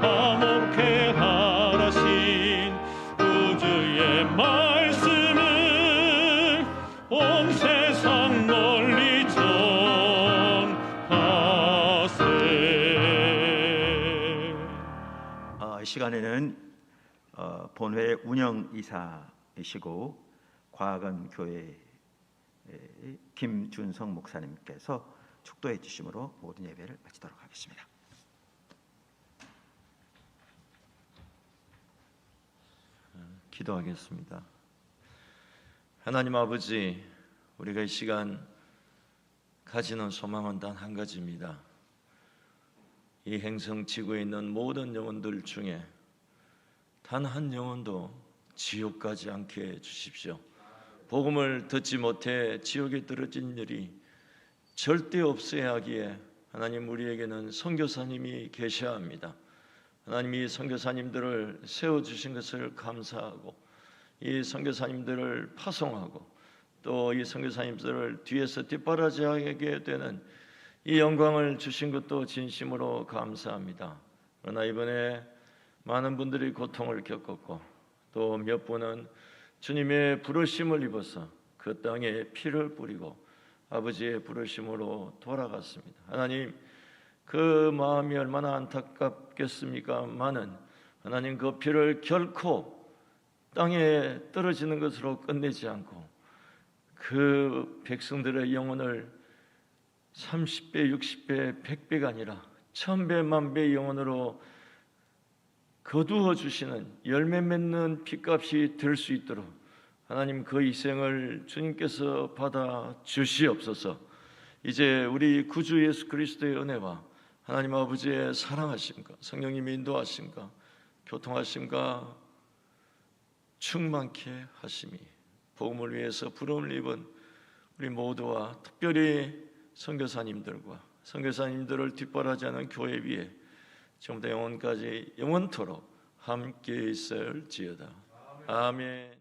화목해 하라신 우주의 말씀을 온 세상 널리 전하세. 이 시간에는 본회 운영이사이시고 과학원 교회 김준성 목사님께서 축도해 주심으로 모든 예배를 마치도록 하겠습니다. 기도하겠습니다. 하나님 아버지, 우리가 이 시간 가지는 소망은 단 한 가지입니다. 이 행성 지구에 있는 모든 영혼들 중에 단 한 영혼도 지옥 가지 않게 해 주십시오. 복음을 듣지 못해 지옥에 떨어진 일이 절대 없어야 하기에 하나님, 우리에게는 선교사님이 계셔야 합니다. 하나님이 선교사님들을 세워주신 것을 감사하고 이 선교사님들을 파송하고 또 이 선교사님들을 뒤에서 뒷바라지하게 되는 이 영광을 주신 것도 진심으로 감사합니다. 그러나 이번에 많은 분들이 고통을 겪었고 또 몇 분은 주님의 부르심을 입어서 그 땅에 피를 뿌리고 아버지의 부르심으로 돌아갔습니다. 하나님, 그 마음이 얼마나 안타깝겠습니까마는 하나님, 그 피를 결코 땅에 떨어지는 것으로 끝내지 않고 그 백성들의 영혼을 30배, 60배, 100배가 아니라 1000배, 만배의 영혼으로 거두어 주시는 열매 맺는 핏값이 될 수 있도록 하나님, 그 희생을 주님께서 받아 주시옵소서. 이제 우리 구주 예수 그리스도의 은혜와 하나님 아버지의 사랑하심과 성령님의 인도하심과 교통하심과 충만케 하심이 복음을 위해서 부름을 입은 우리 모두와 특별히 선교사님들과 선교사님들을 뒷바라지하는 교회 위에 지금부터 영원까지 영원토록 함께 있을지어다. 아멘.